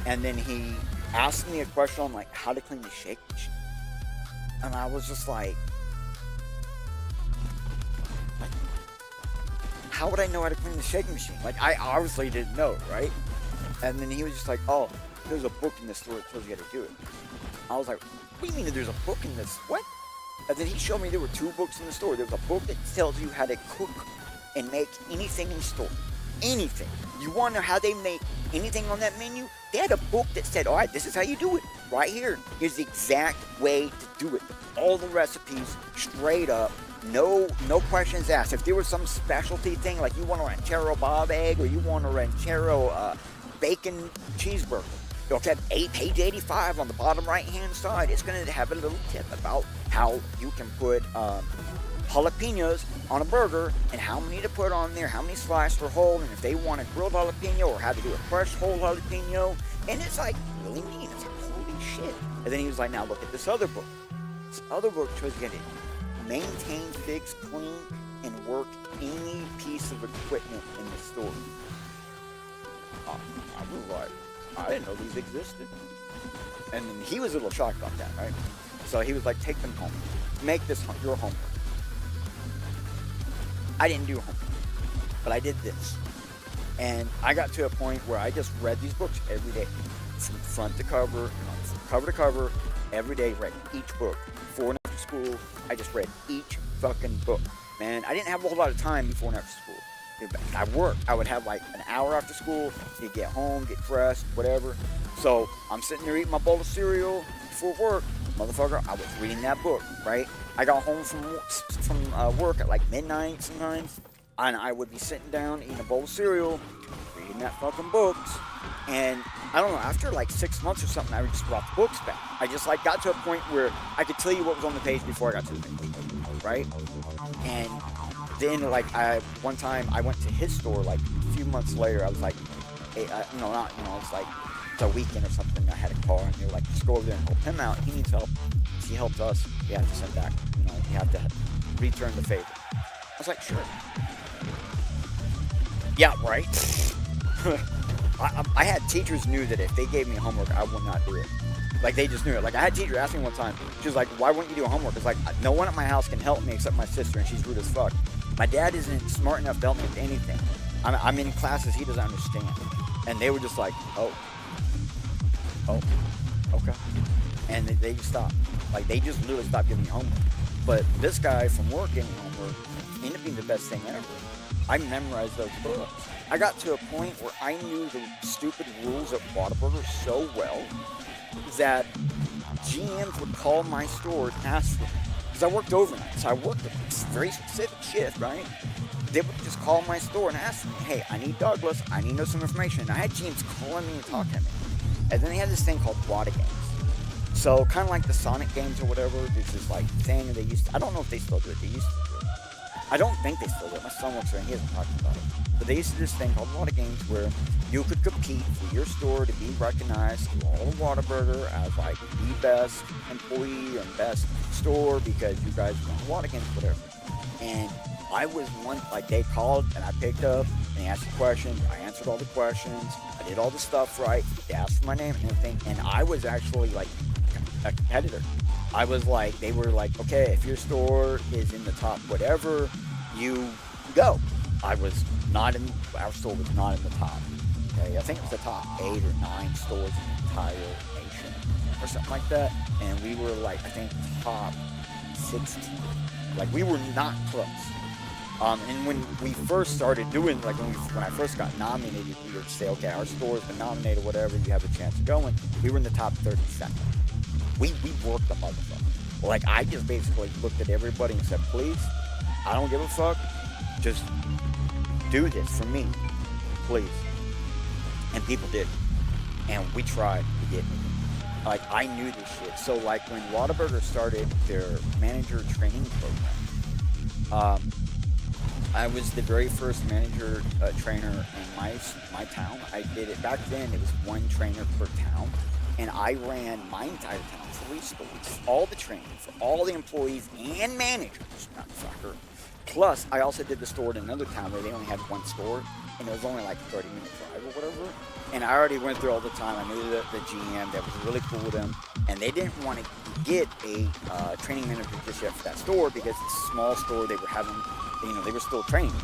And then he asked me a question on like how to clean the shake machine. And I was just like, how would I know how to clean the shake machine? Like, I obviously didn't know, right? And then he was just like, oh, there's a book in the store that tells you how to do it. I was like, what do you mean there's a book in this? What? And then he showed me there were 2 books in the store. There was a book that tells you how to cook and make anything in the store. Anything. You want to know how they make anything on that menu? They had a book that said, all right, this is how you do it. Right here. Here's the exact way to do it. All the recipes, straight up. No questions asked. If there was some specialty thing, like you want a ranchero bob egg or you want a ranchero bacon cheeseburger, you'll have page 85 on the bottom right-hand side. It's going to have a little tip about how you can put jalapenos on a burger and how many to put on there, how many sliced or whole, and if they want a grilled jalapeno or how to do a fresh whole jalapeno. And it's like really neat. It's like, holy shit. And then he was like, now look at this other book. This other book shows you how to maintain, fix, clean, and work any piece of equipment in the store. I was like, I didn't know these existed. And then he was a little shocked about that, right? So he was like, take them home. Make this your homework. I didn't do homework, but I did this. And I got to a point where I just read these books every day. From front to cover, from cover to cover, every day, read each book. Before and after school, I just read each fucking book. Man, I didn't have a whole lot of time before and after school. I worked. I would have like an hour after school to get home, get dressed, whatever. So I'm sitting there eating my bowl of cereal before work. Motherfucker, I was reading that book, right? I got home from work at like midnight sometimes, and I would be sitting down eating a bowl of cereal, reading that fucking books. And I don't know, after like 6 months or something, I just brought the books back. I just like got to a point where I could tell you what was on the page before I got to the page, right? And then like one time I went to his store like a few months later. I was like, hey, it's like it's a weekend or something. I had a car and they were like, just go over there and help him out. He needs help. He helped us. You have to send back. You have to return the favor. I was like, sure. Yeah, right. I had teachers knew that if they gave me homework, I would not do it. Like, they just knew it. Like, I had a teacher ask me one time, she was like, why wouldn't you do homework? It's like, no one at my house can help me except my sister, and she's rude as fuck. My dad isn't smart enough to help me with anything. I'm in classes he doesn't understand. And they were just like, oh, okay. And they just stopped. Like, they just literally stopped giving me homework. But this guy from work giving me homework ended up being the best thing ever. I memorized those books. I got to a point where I knew the stupid rules at Whataburger so well that GMs would call my store and ask for me. Because I worked overnight, so I worked a very specific shift, right? They would just call my store and ask me, hey, I need Douglas, I need to know some information. And I had GMs calling me and talking to me. And then they had this thing called Whata games. So kind of like the Sonic games or whatever, there's this like thing they used to, I don't know if they still do it, they used to do it. I don't think they still do it, my son works there and he hasn't talked about it. But they used to do this thing called Whata games where you could compete for your store to be recognized through all of Whataburger as like the best employee and best store because you guys won Whata games, whatever. And I was one, like they called and I picked up and they asked the questions, I answered all the questions, I did all the stuff right, they asked for my name and everything, and I was actually like a competitor. I was like, they were like, okay, if your store is in the top whatever, you go. I was not in, our store was not in the top. Okay, I think it was the top 8 or 9 stores in the entire nation or something like that. And we were like, I think top 16. Like, we were not close. And when we first started doing, like when I first got nominated, we would say, okay, our store's been nominated, whatever, you have a chance of going. We were in the top 32nd. We worked the motherfucker. Like, I just basically looked at everybody and said, please, I don't give a fuck. Just do this for me, please. And people did. And we tried to get me. Like, I knew this shit. So, like, when Whataburger started their manager training program, I was the very first manager trainer in my town. I did it back then. It was 1 trainer per town, and I ran my entire town, 3 stores, all the training for all the employees and managers, motherfucker. Plus, I also did the store in another town where they only had 1 store, and it was only like a 30-minute drive or whatever. And I already went through all the time. I knew the GM that was really cool with them, and they didn't want to get a training manager just yet for that store because it's a small store. They were having, they were still training,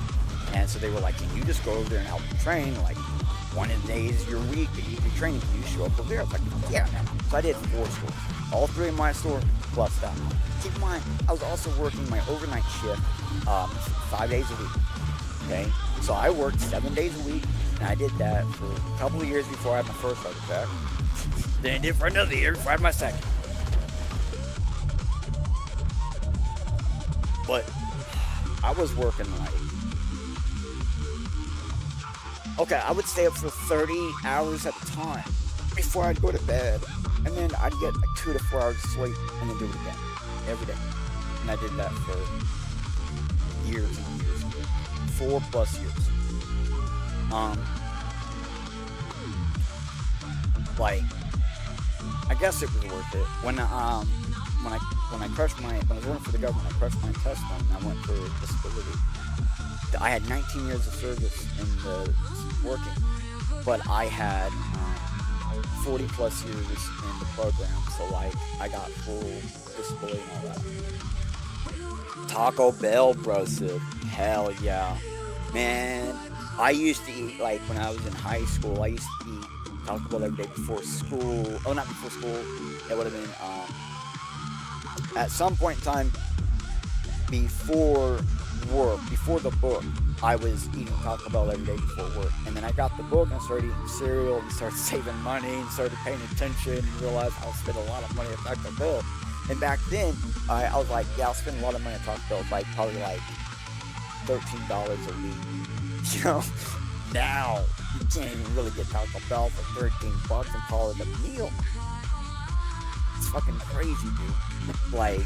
and so they were like, "Can you just go over there and help them train? Like, one of the days your week that you do training, can you show up over there?" I was like, "Yeah, man." So I did 4 stores, all 3 in my store plus that. Keep in mind, I was also working my overnight shift 5 days a week. Okay, so I worked 7 days a week. And I did that for a couple of years before I had my first heart attack. Then I did it for another year before I had my second. But I was working like, okay, I would stay up for 30 hours at a time before I'd go to bed. And then I'd get like 2 to 4 hours of sleep and then do it again every day. And I did that for years and years, 4+ years. Like, I guess it was worth it. When I crushed when I was working for the government, I crushed my intestine and I went for disability. I had 19 years of service in the working, but I had 40+ years in the program, so like I got full disability and all that. Taco Bell, bro, hell yeah, man. I used to eat, like, when I was in high school, I used to eat Taco Bell every day before school. Oh, not before school. It would have been, at some point in time, before work, before the book, I was eating Taco Bell every day before work. And then I got the book and I started eating cereal and started saving money and started paying attention and realized I'll spend a lot of money at Taco Bell. And back then, I was like, yeah, I'll spend a lot of money at Taco Bell, like probably like $13 a week. You know, now you can't even really get Taco Bell for $13 and call it a meal. It's fucking crazy, dude. Like,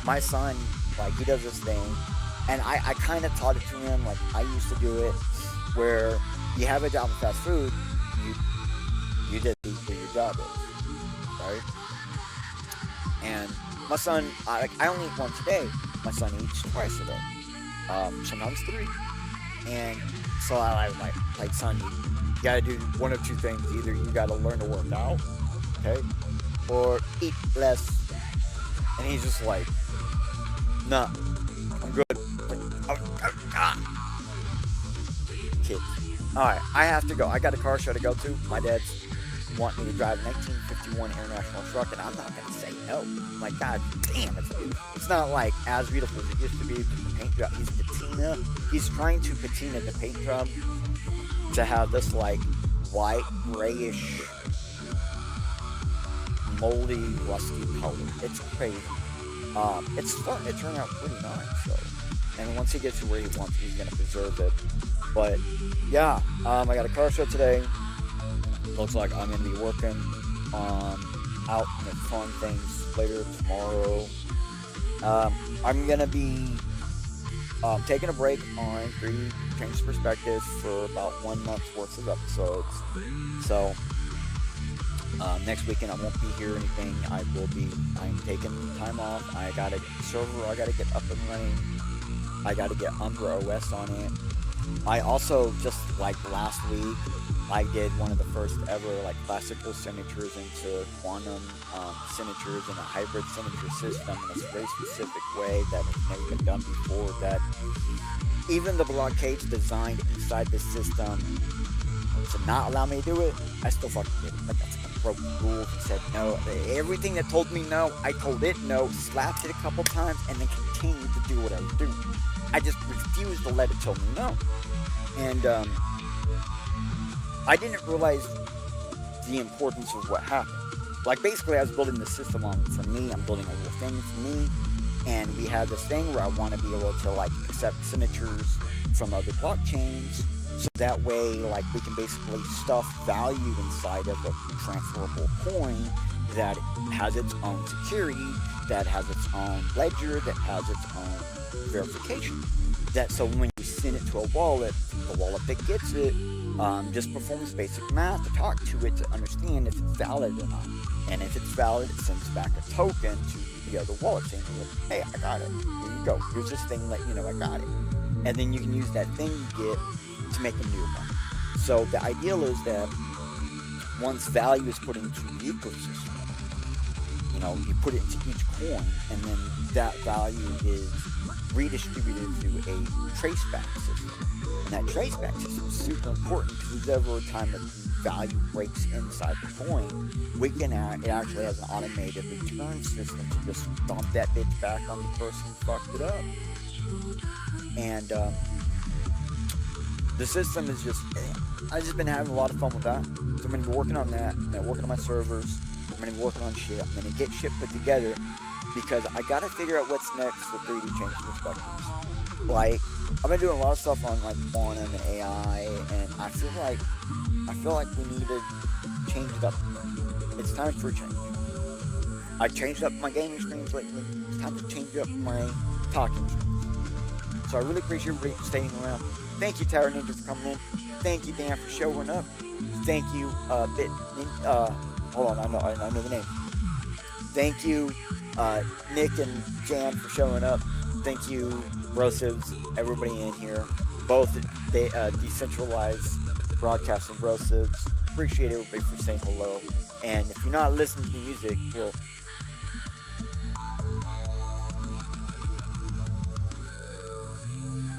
my son, like, he does this thing, and I kind of taught it to him. Like, I used to do it where you have a job in fast food, you just eat where your job is, right? And my son, I only eat once a day. My son eats twice a day, sometimes 3. And so I was like, son, you gotta do one of 2 things. Either you gotta learn to work out, okay, or eat less. And he's just like, nah, I'm good. Kids. Alright, I have to go. I got a car show to go to. My dad's wanting me to drive a 1951 International truck, and I'm not gonna say no. I'm like, God damn, it's beautiful. It's not like as beautiful as it used to be. The paint job, he's trying to patina the paint job to have this like white, grayish, moldy, rusty color. It's crazy. It's starting to turn out pretty nice, so. And once he gets to where he wants, he's gonna preserve it. But yeah, I got a car show today. Looks like I'm gonna be working out in the fun things later tomorrow. I'm gonna be taking a break on 3D Change Perspective for about 1 month's worth of episodes. So next weekend I won't be here or anything. I'm taking time off. I gotta get the server, I gotta get up and running. I gotta get Umbra OS on it. I also, just like last week, I did one of the first ever like classical signatures into quantum signatures in a hybrid signature system in a very specific way that has never been done before. That even the blockades designed inside the system to not allow me to do it, I still fucking did it. Like, I broke the rules and said no. Everything that told me no, I told it no, slapped it a couple times, and then continued to do what I was doing. I just refused to let it tell me no. And I didn't realize the importance of what happened. Like, basically, I was building the system on for me. I'm building a little thing for me. And we had this thing where I want to be able to, like, accept signatures from other blockchains. So that way, like, we can basically stuff value inside of a transferable coin that has its own security, that has its own ledger, that has its own verification. That so when you send it to a wallet, the wallet that gets it just performs basic math to talk to it to understand if it's valid or not. And if it's valid, it sends back a token to the other wallet saying, hey, I got it. Here you go. Here's this thing, let you know I got it. And then you can use that thing you get to make a new one. So the ideal is that once value is put into the ecosystem, you know, you put it into each coin, and then that value is redistributed through a traceback system. And that traceback system is super important because if ever a time that value breaks inside the coin, we can it actually has an automated return system to just dump that bitch back on the person who fucked it up. And the system is just, I've just been having a lot of fun with that. So I'm going to be working on that. I'm going to be working on my servers. I'm going to be working on shit. I'm going to get shit put together because I got to figure out what's next for 3D change perspectives. Like, I've been doing a lot of stuff on like quantum and AI, and I feel like we need to change it up. It's time for a change. I changed up my gaming streams lately. It's time to change up my talking streams. So I really appreciate everybody staying around. Thank you, Tower Ninja, for coming in. Thank you, Dan, for showing up. Thank you, hold on, I know the name. Thank you, Nick and Jan, for showing up. Thank you, Brosivs, everybody in here. Both decentralized broadcasting Brosivs. Appreciate everybody for saying hello. And if you're not listening to music, well,